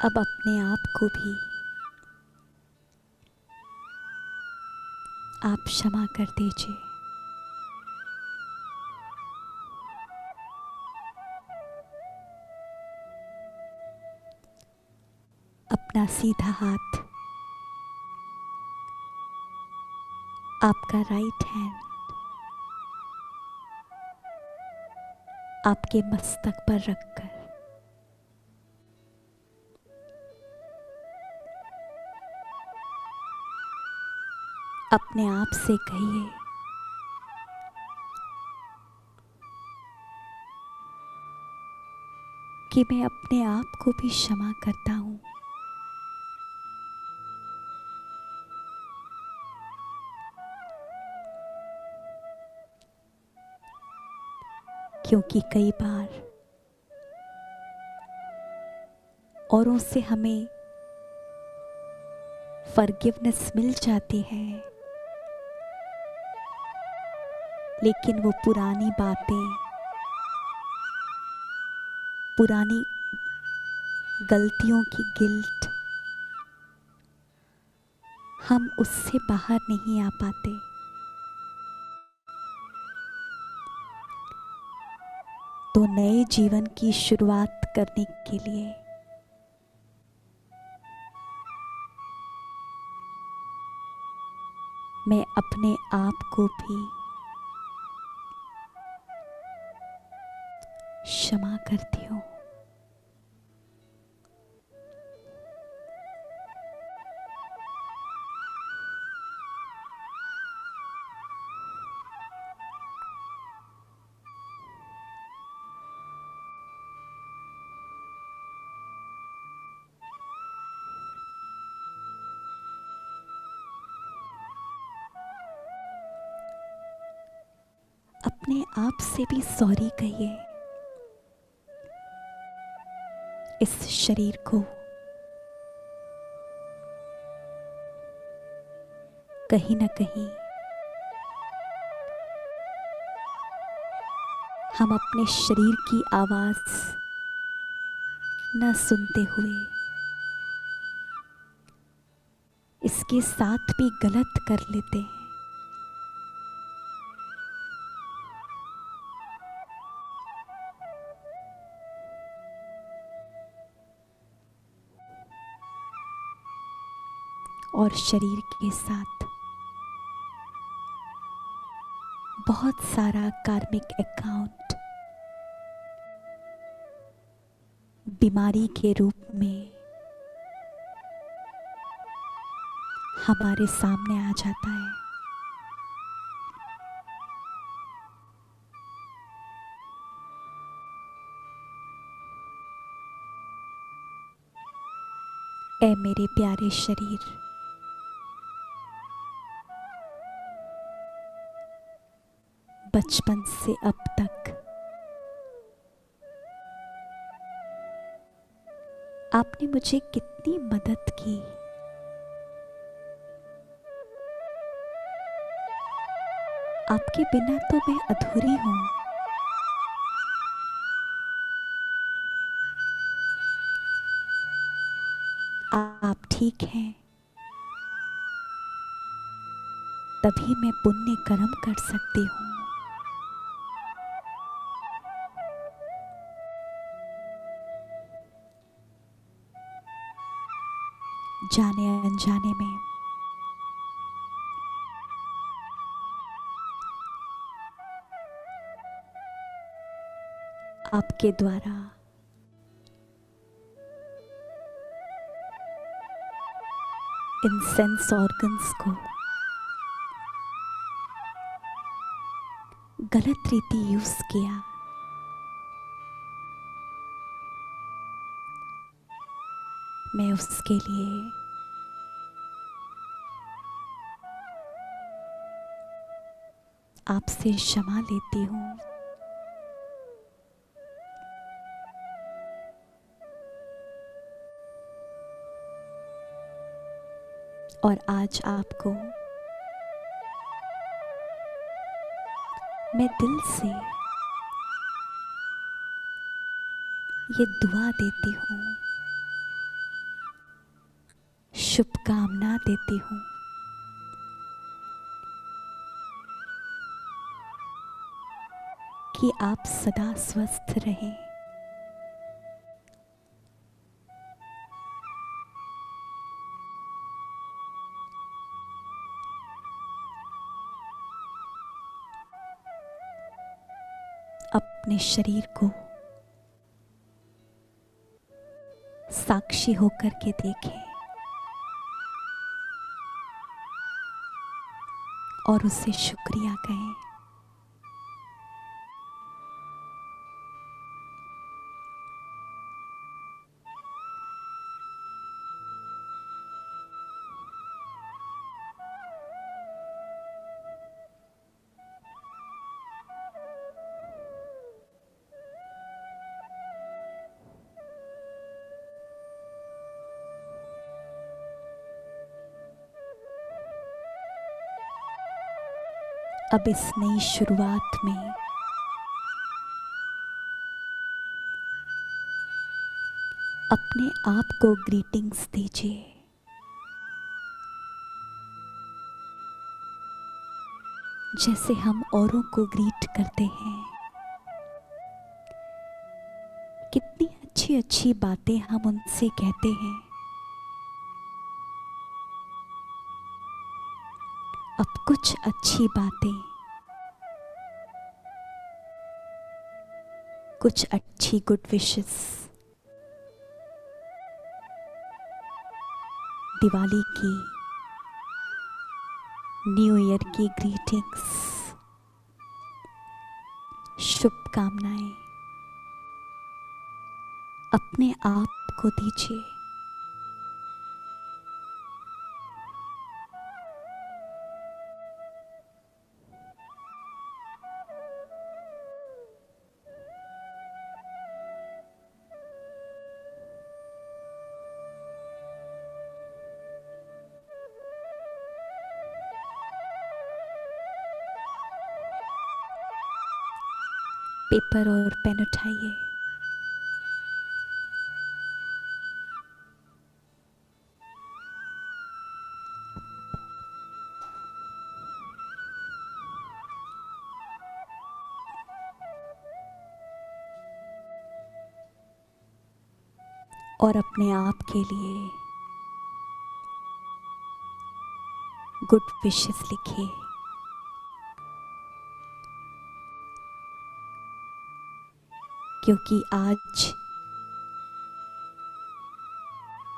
B: अब अपने आप को भी आप क्षमा कर दीजिए। अपना सीधा हाथ, आपका राइट हैंड आपके मस्तक पर रखकर अपने आप से कहिए, कि मैं अपने आप को भी क्षमा करता हूं। क्योंकि कई बार औरों से हमें फॉरगिवनेस मिल जाती है, लेकिन वो पुरानी बातें, पुरानी गलतियों की गिल्ट, हम उससे बाहर नहीं आ पाते। तो नए जीवन की शुरुआत करने के लिए मैं अपने आप को भी क्षमा करती हूँ। अपने आप से भी सॉरी कहिए। इस शरीर को कहीं ना कहीं हम अपने शरीर की आवाज न सुनते हुए इसके साथ भी गलत कर लेते हैं। और शरीर के साथ बहुत सारा कार्मिक अकाउंट बीमारी के रूप में हमारे सामने आ जाता है। ऐ मेरे प्यारे शरीर, बचपन से अब तक आपने मुझे कितनी मदद की। आपके बिना तो मैं अधूरी हूं। आप ठीक हैं, तभी मैं पुण्य कर्म कर सकती हूं। जाने अनजाने में आपके द्वारा इन सेंस ऑर्गन्स को गलत रीति यूज किया। मैं उसके लिए आपसे क्षमा लेती हूँ। और आज आपको मैं दिल से ये दुआ देती हूँ, शुभकामना देती हूँ कि आप सदा स्वस्थ रहें। अपने शरीर को साक्षी होकर के देखें और उसे शुक्रिया कहें। अब इस नई शुरुआत में अपने आप को ग्रीटिंग्स दीजिए। जैसे हम औरों को ग्रीट करते हैं। कितनी अच्छी अच्छी बातें हम उनसे कहते हैं। अब कुछ अच्छी बातें, कुछ अच्छी गुड विशेस, दिवाली की, न्यू ईयर की ग्रीटिंग्स, शुभकामनाएं अपने आप को दीजिए। पेपर और पेन उठाइए। और अपने आप के लिए गुड विशेस लिखिए। क्योंकि आज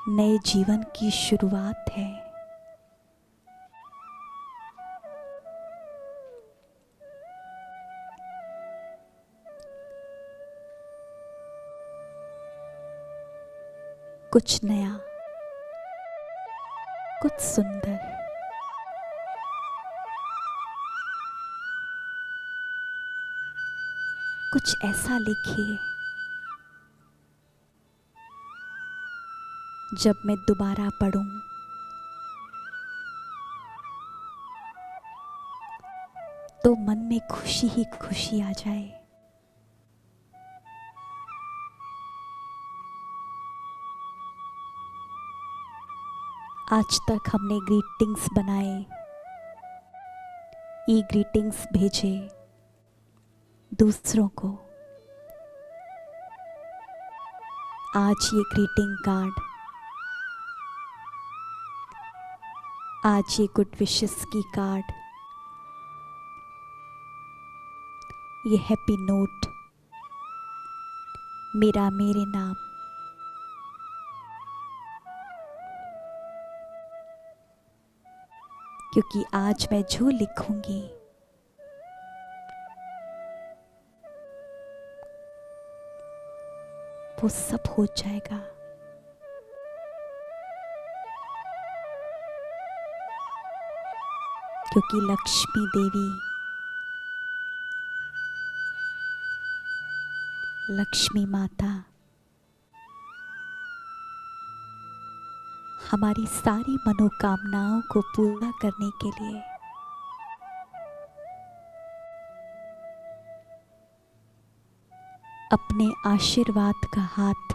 B: नए जीवन की शुरुआत है। कुछ नया, कुछ सुंदर, कुछ ऐसा लिखिए जब मैं दोबारा पढ़ूं तो मन में खुशी ही खुशी आ जाए। आज तक हमने ग्रीटिंग्स बनाए, ई ग्रीटिंग्स भेजे दूसरों को। आज ये ग्रीटिंग कार्ड, आज ये गुड विशेस की कार्ड, ये हैप्पी नोट मेरा मेरे नाम, क्योंकि आज मैं जो लिखूंगी वो सब हो जाएगा। क्योंकि लक्ष्मी देवी, लक्ष्मी माता हमारी सारी मनोकामनाओं को पूरा करने के लिए अपने आशीर्वाद का हाथ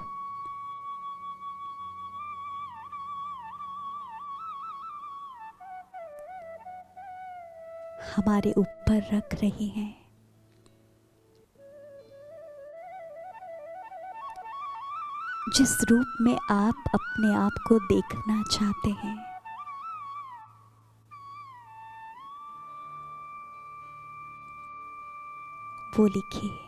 B: हमारे ऊपर रख रही हैं। जिस रूप में आप अपने आप को देखना चाहते हैं, वो लिखिए।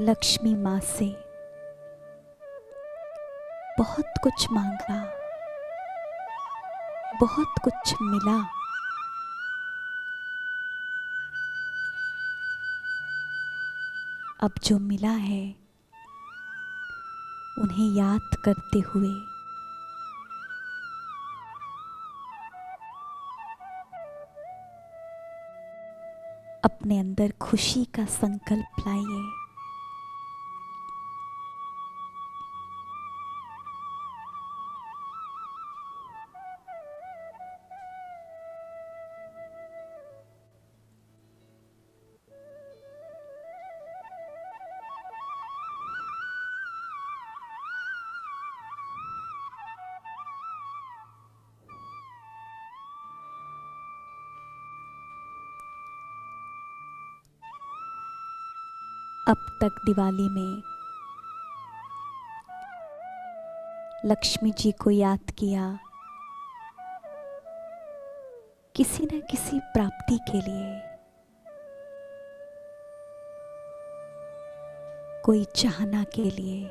B: लक्ष्मी माँ से बहुत कुछ मांगा, बहुत कुछ मिला। अब जो मिला है उन्हें याद करते हुए अपने अंदर खुशी का संकल्प लाइए। अब तक दिवाली में लक्ष्मी जी को याद किया किसी न किसी प्राप्ति के लिए, कोई चाहना के लिए।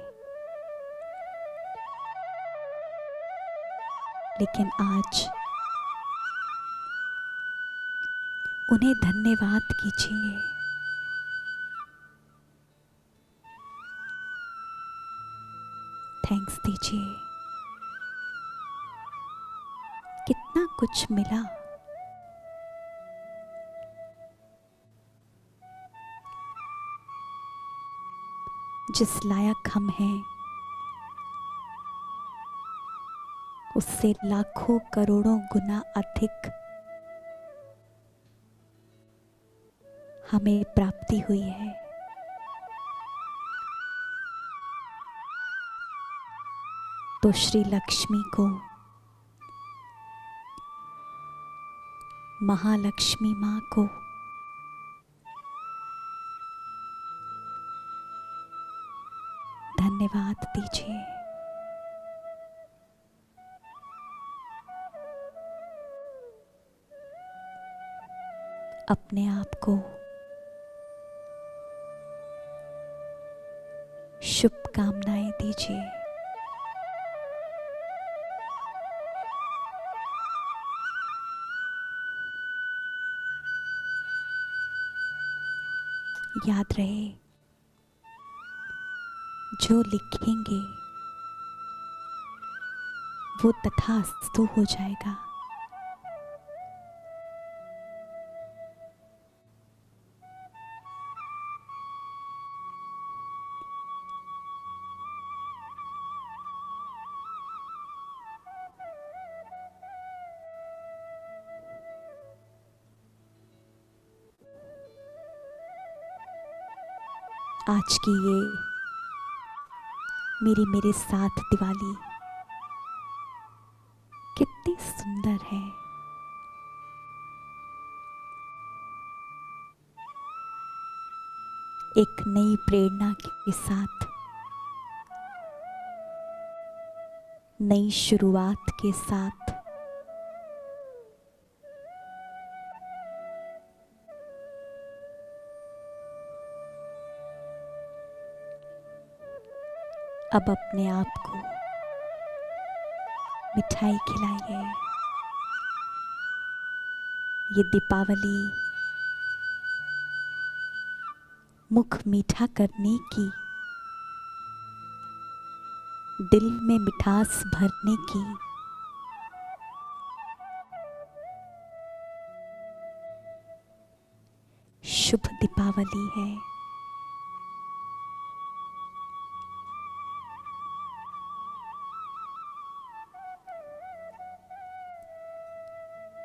B: लेकिन आज उन्हें धन्यवाद कीजिए। थैंक्स दीजिए। कितना कुछ मिला। जिस लायक हम हैं उससे लाखों करोड़ों गुना अधिक हमें प्राप्ति हुई है। तो श्री लक्ष्मी को, महालक्ष्मी माँ को धन्यवाद दीजिए। अपने आप को शुभकामनाएं दीजिए। याद रहे, जो लिखेंगे वो तथास्तु हो जाएगा। आज की ये मेरे साथ दिवाली कितनी सुंदर है। एक नई प्रेरणा के साथ, नई शुरुआत के साथ अब अपने आप को मिठाई खिलाइए। ये दीपावली मुख मीठा करने की, दिल में मिठास भरने की शुभ दीपावली है।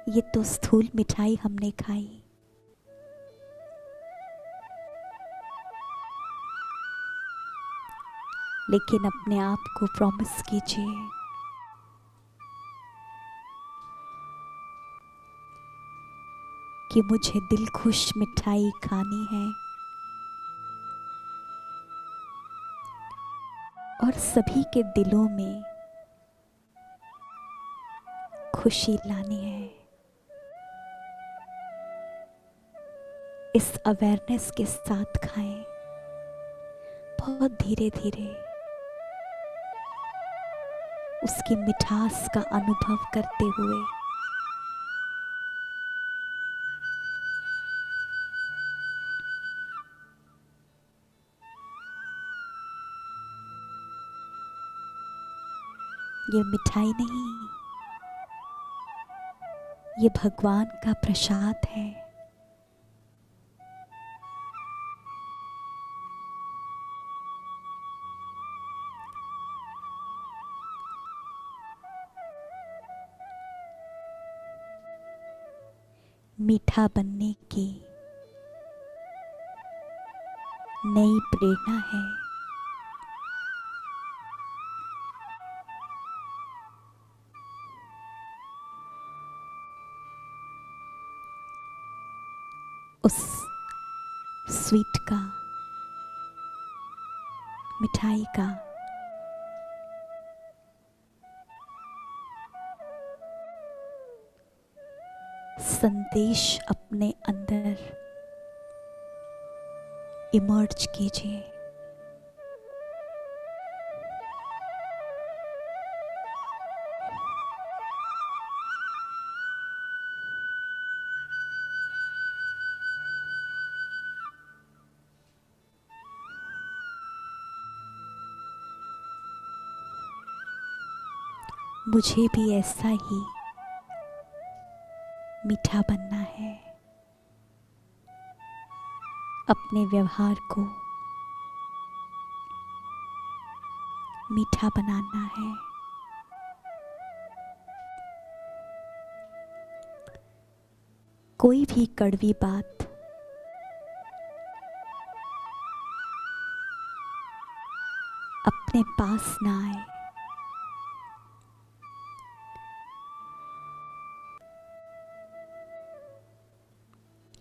B: ये तो स्थूल मिठाई हमने खाई, लेकिन अपने आप को प्रॉमिस कीजिए कि मुझे दिल खुश मिठाई खानी है और सभी के दिलों में खुशी लानी है। इस अवेयरनेस के साथ खाएं, बहुत धीरे धीरे उसकी मिठास का अनुभव करते हुए। ये मिठाई नहीं, ये भगवान का प्रसाद है। मीठा बनने की नई प्रेरणा है। उस स्वीट का, मिठाई का संदेश अपने अंदर इमर्ज कीजिए। मुझे भी ऐसा ही मीठा बनना है। अपने व्यवहार को मीठा बनाना है। कोई भी कड़वी बात अपने पास ना आए।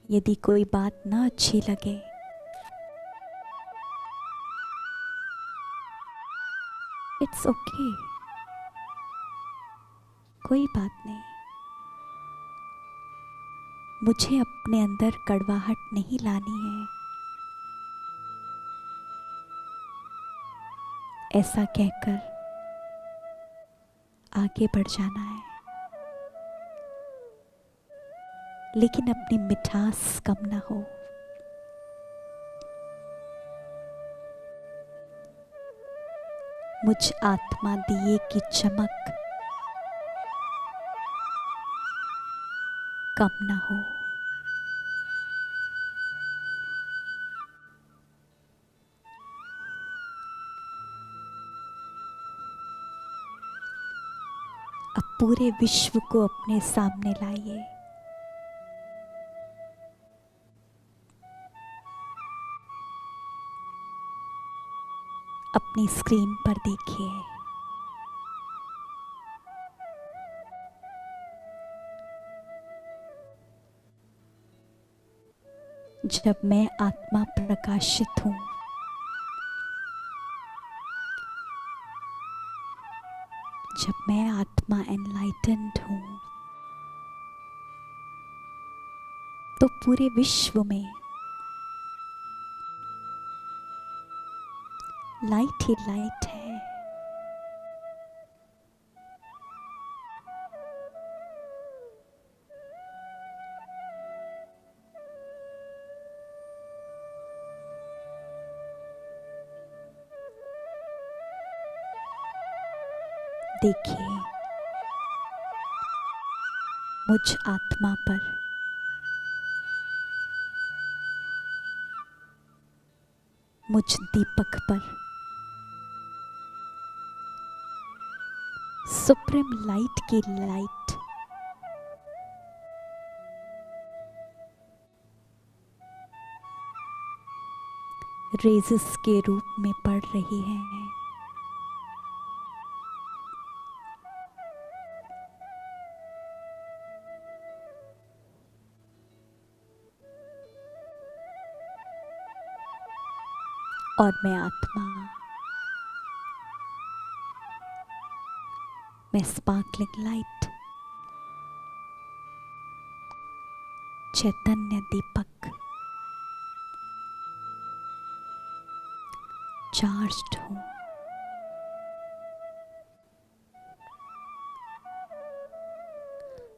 B: यदि कोई बात ना अच्छी लगे, इट्स ओके, कोई बात नहीं। मुझे अपने अंदर कड़वाहट नहीं लानी है, ऐसा कहकर आगे बढ़ जाना है। लेकिन अपनी मिठास कम ना हो। मुझ आत्मा दिए की चमक कम ना हो। अब पूरे विश्व को अपने सामने लाइए। अपनी स्क्रीन पर देखिए। जब मैं आत्मा प्रकाशित हूं, जब मैं आत्मा एनलाइटेंड हूं, तो पूरे विश्व में लाइट ही लाइट है। देखिए, मुझ आत्मा पर मुझ दीपक पर सुप्रीम लाइट की लाइट रेजेस के रूप में पड़ रही है। और मैं आत्मा, मैं स्पार्कलिंग लाइट, चैतन्य दीपक चार्ज्ड हूं।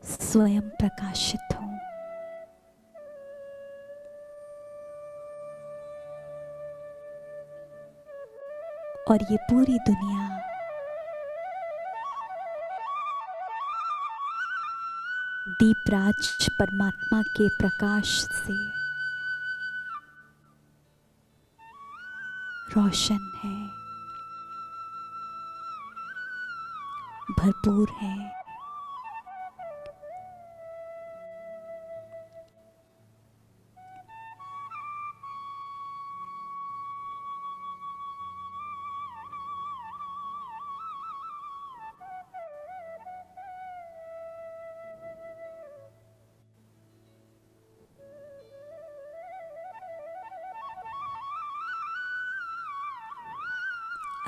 B: स्वयं प्रकाशित हूं। और ये पूरी दुनिया दीपराज परमात्मा के प्रकाश से रोशन है, भरपूर है।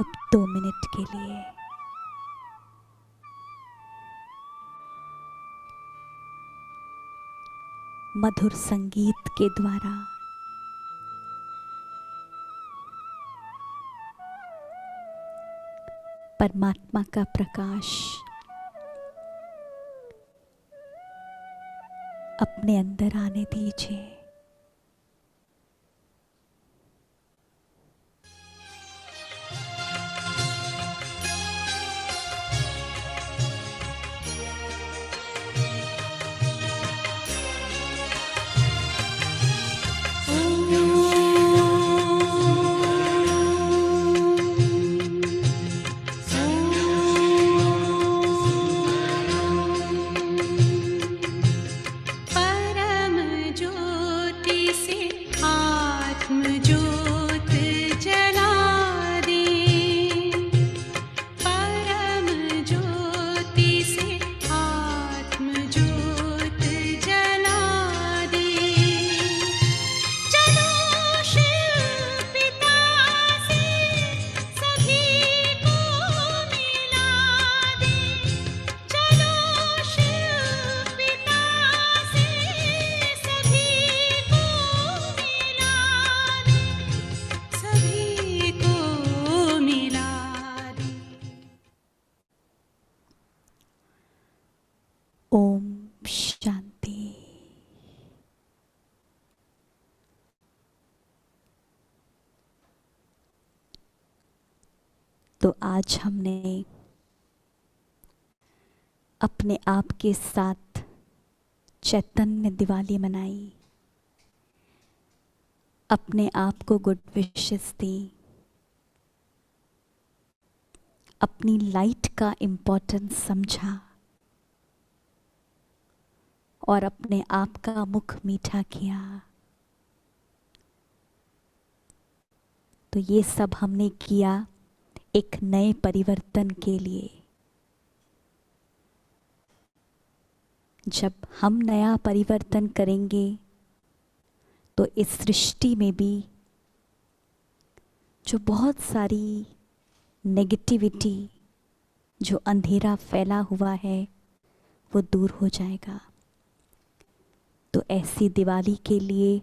B: अब 2 मिनट के लिए मधुर संगीत के द्वारा परमात्मा का प्रकाश अपने अंदर आने दीजिए।
D: ज्योति से आत्म ज्योत जला दे, परम ज्योति से आत्म ज्योत जला दे। चलो शिव पिता से सभी को मिला दे, चलो शिव पिता से सभी को मिला दे, सभी को मिला दे।
B: ओम शांति। तो आज हमने अपने आप के साथ चैतन्य दिवाली मनाई, अपने आप को गुड विशेस दी, अपनी लाइट का इम्पोर्टेंस समझा और अपने आप का मुख मीठा किया। तो ये सब हमने किया एक नए परिवर्तन के लिए। जब हम नया परिवर्तन करेंगे तो इस सृष्टि में भी जो बहुत सारी नेगेटिविटी, जो अंधेरा फैला हुआ है, वो दूर हो जाएगा। तो ऐसी दिवाली के लिए,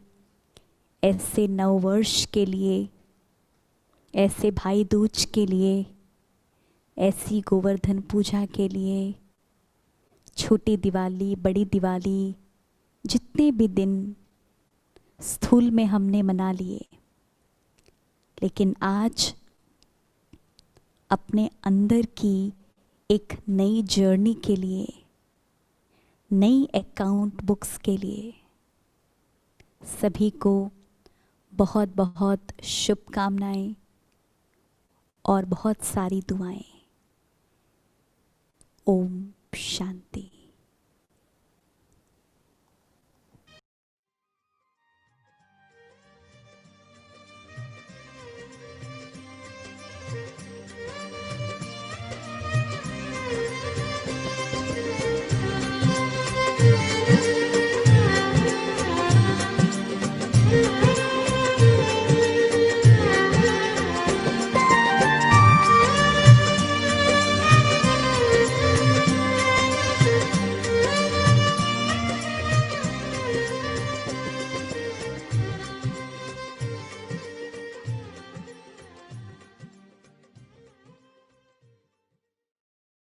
B: ऐसे नववर्ष के लिए, ऐसे भाई दूज के लिए, ऐसी गोवर्धन पूजा के लिए, छोटी दिवाली, बड़ी दिवाली, जितने भी दिन स्थूल में हमने मना लिए, लेकिन आज अपने अंदर की एक नई जर्नी के लिए, नई अकाउंट बुक्स के लिए सभी को बहुत बहुत शुभकामनाएं और बहुत सारी दुआएं। ओम शांति।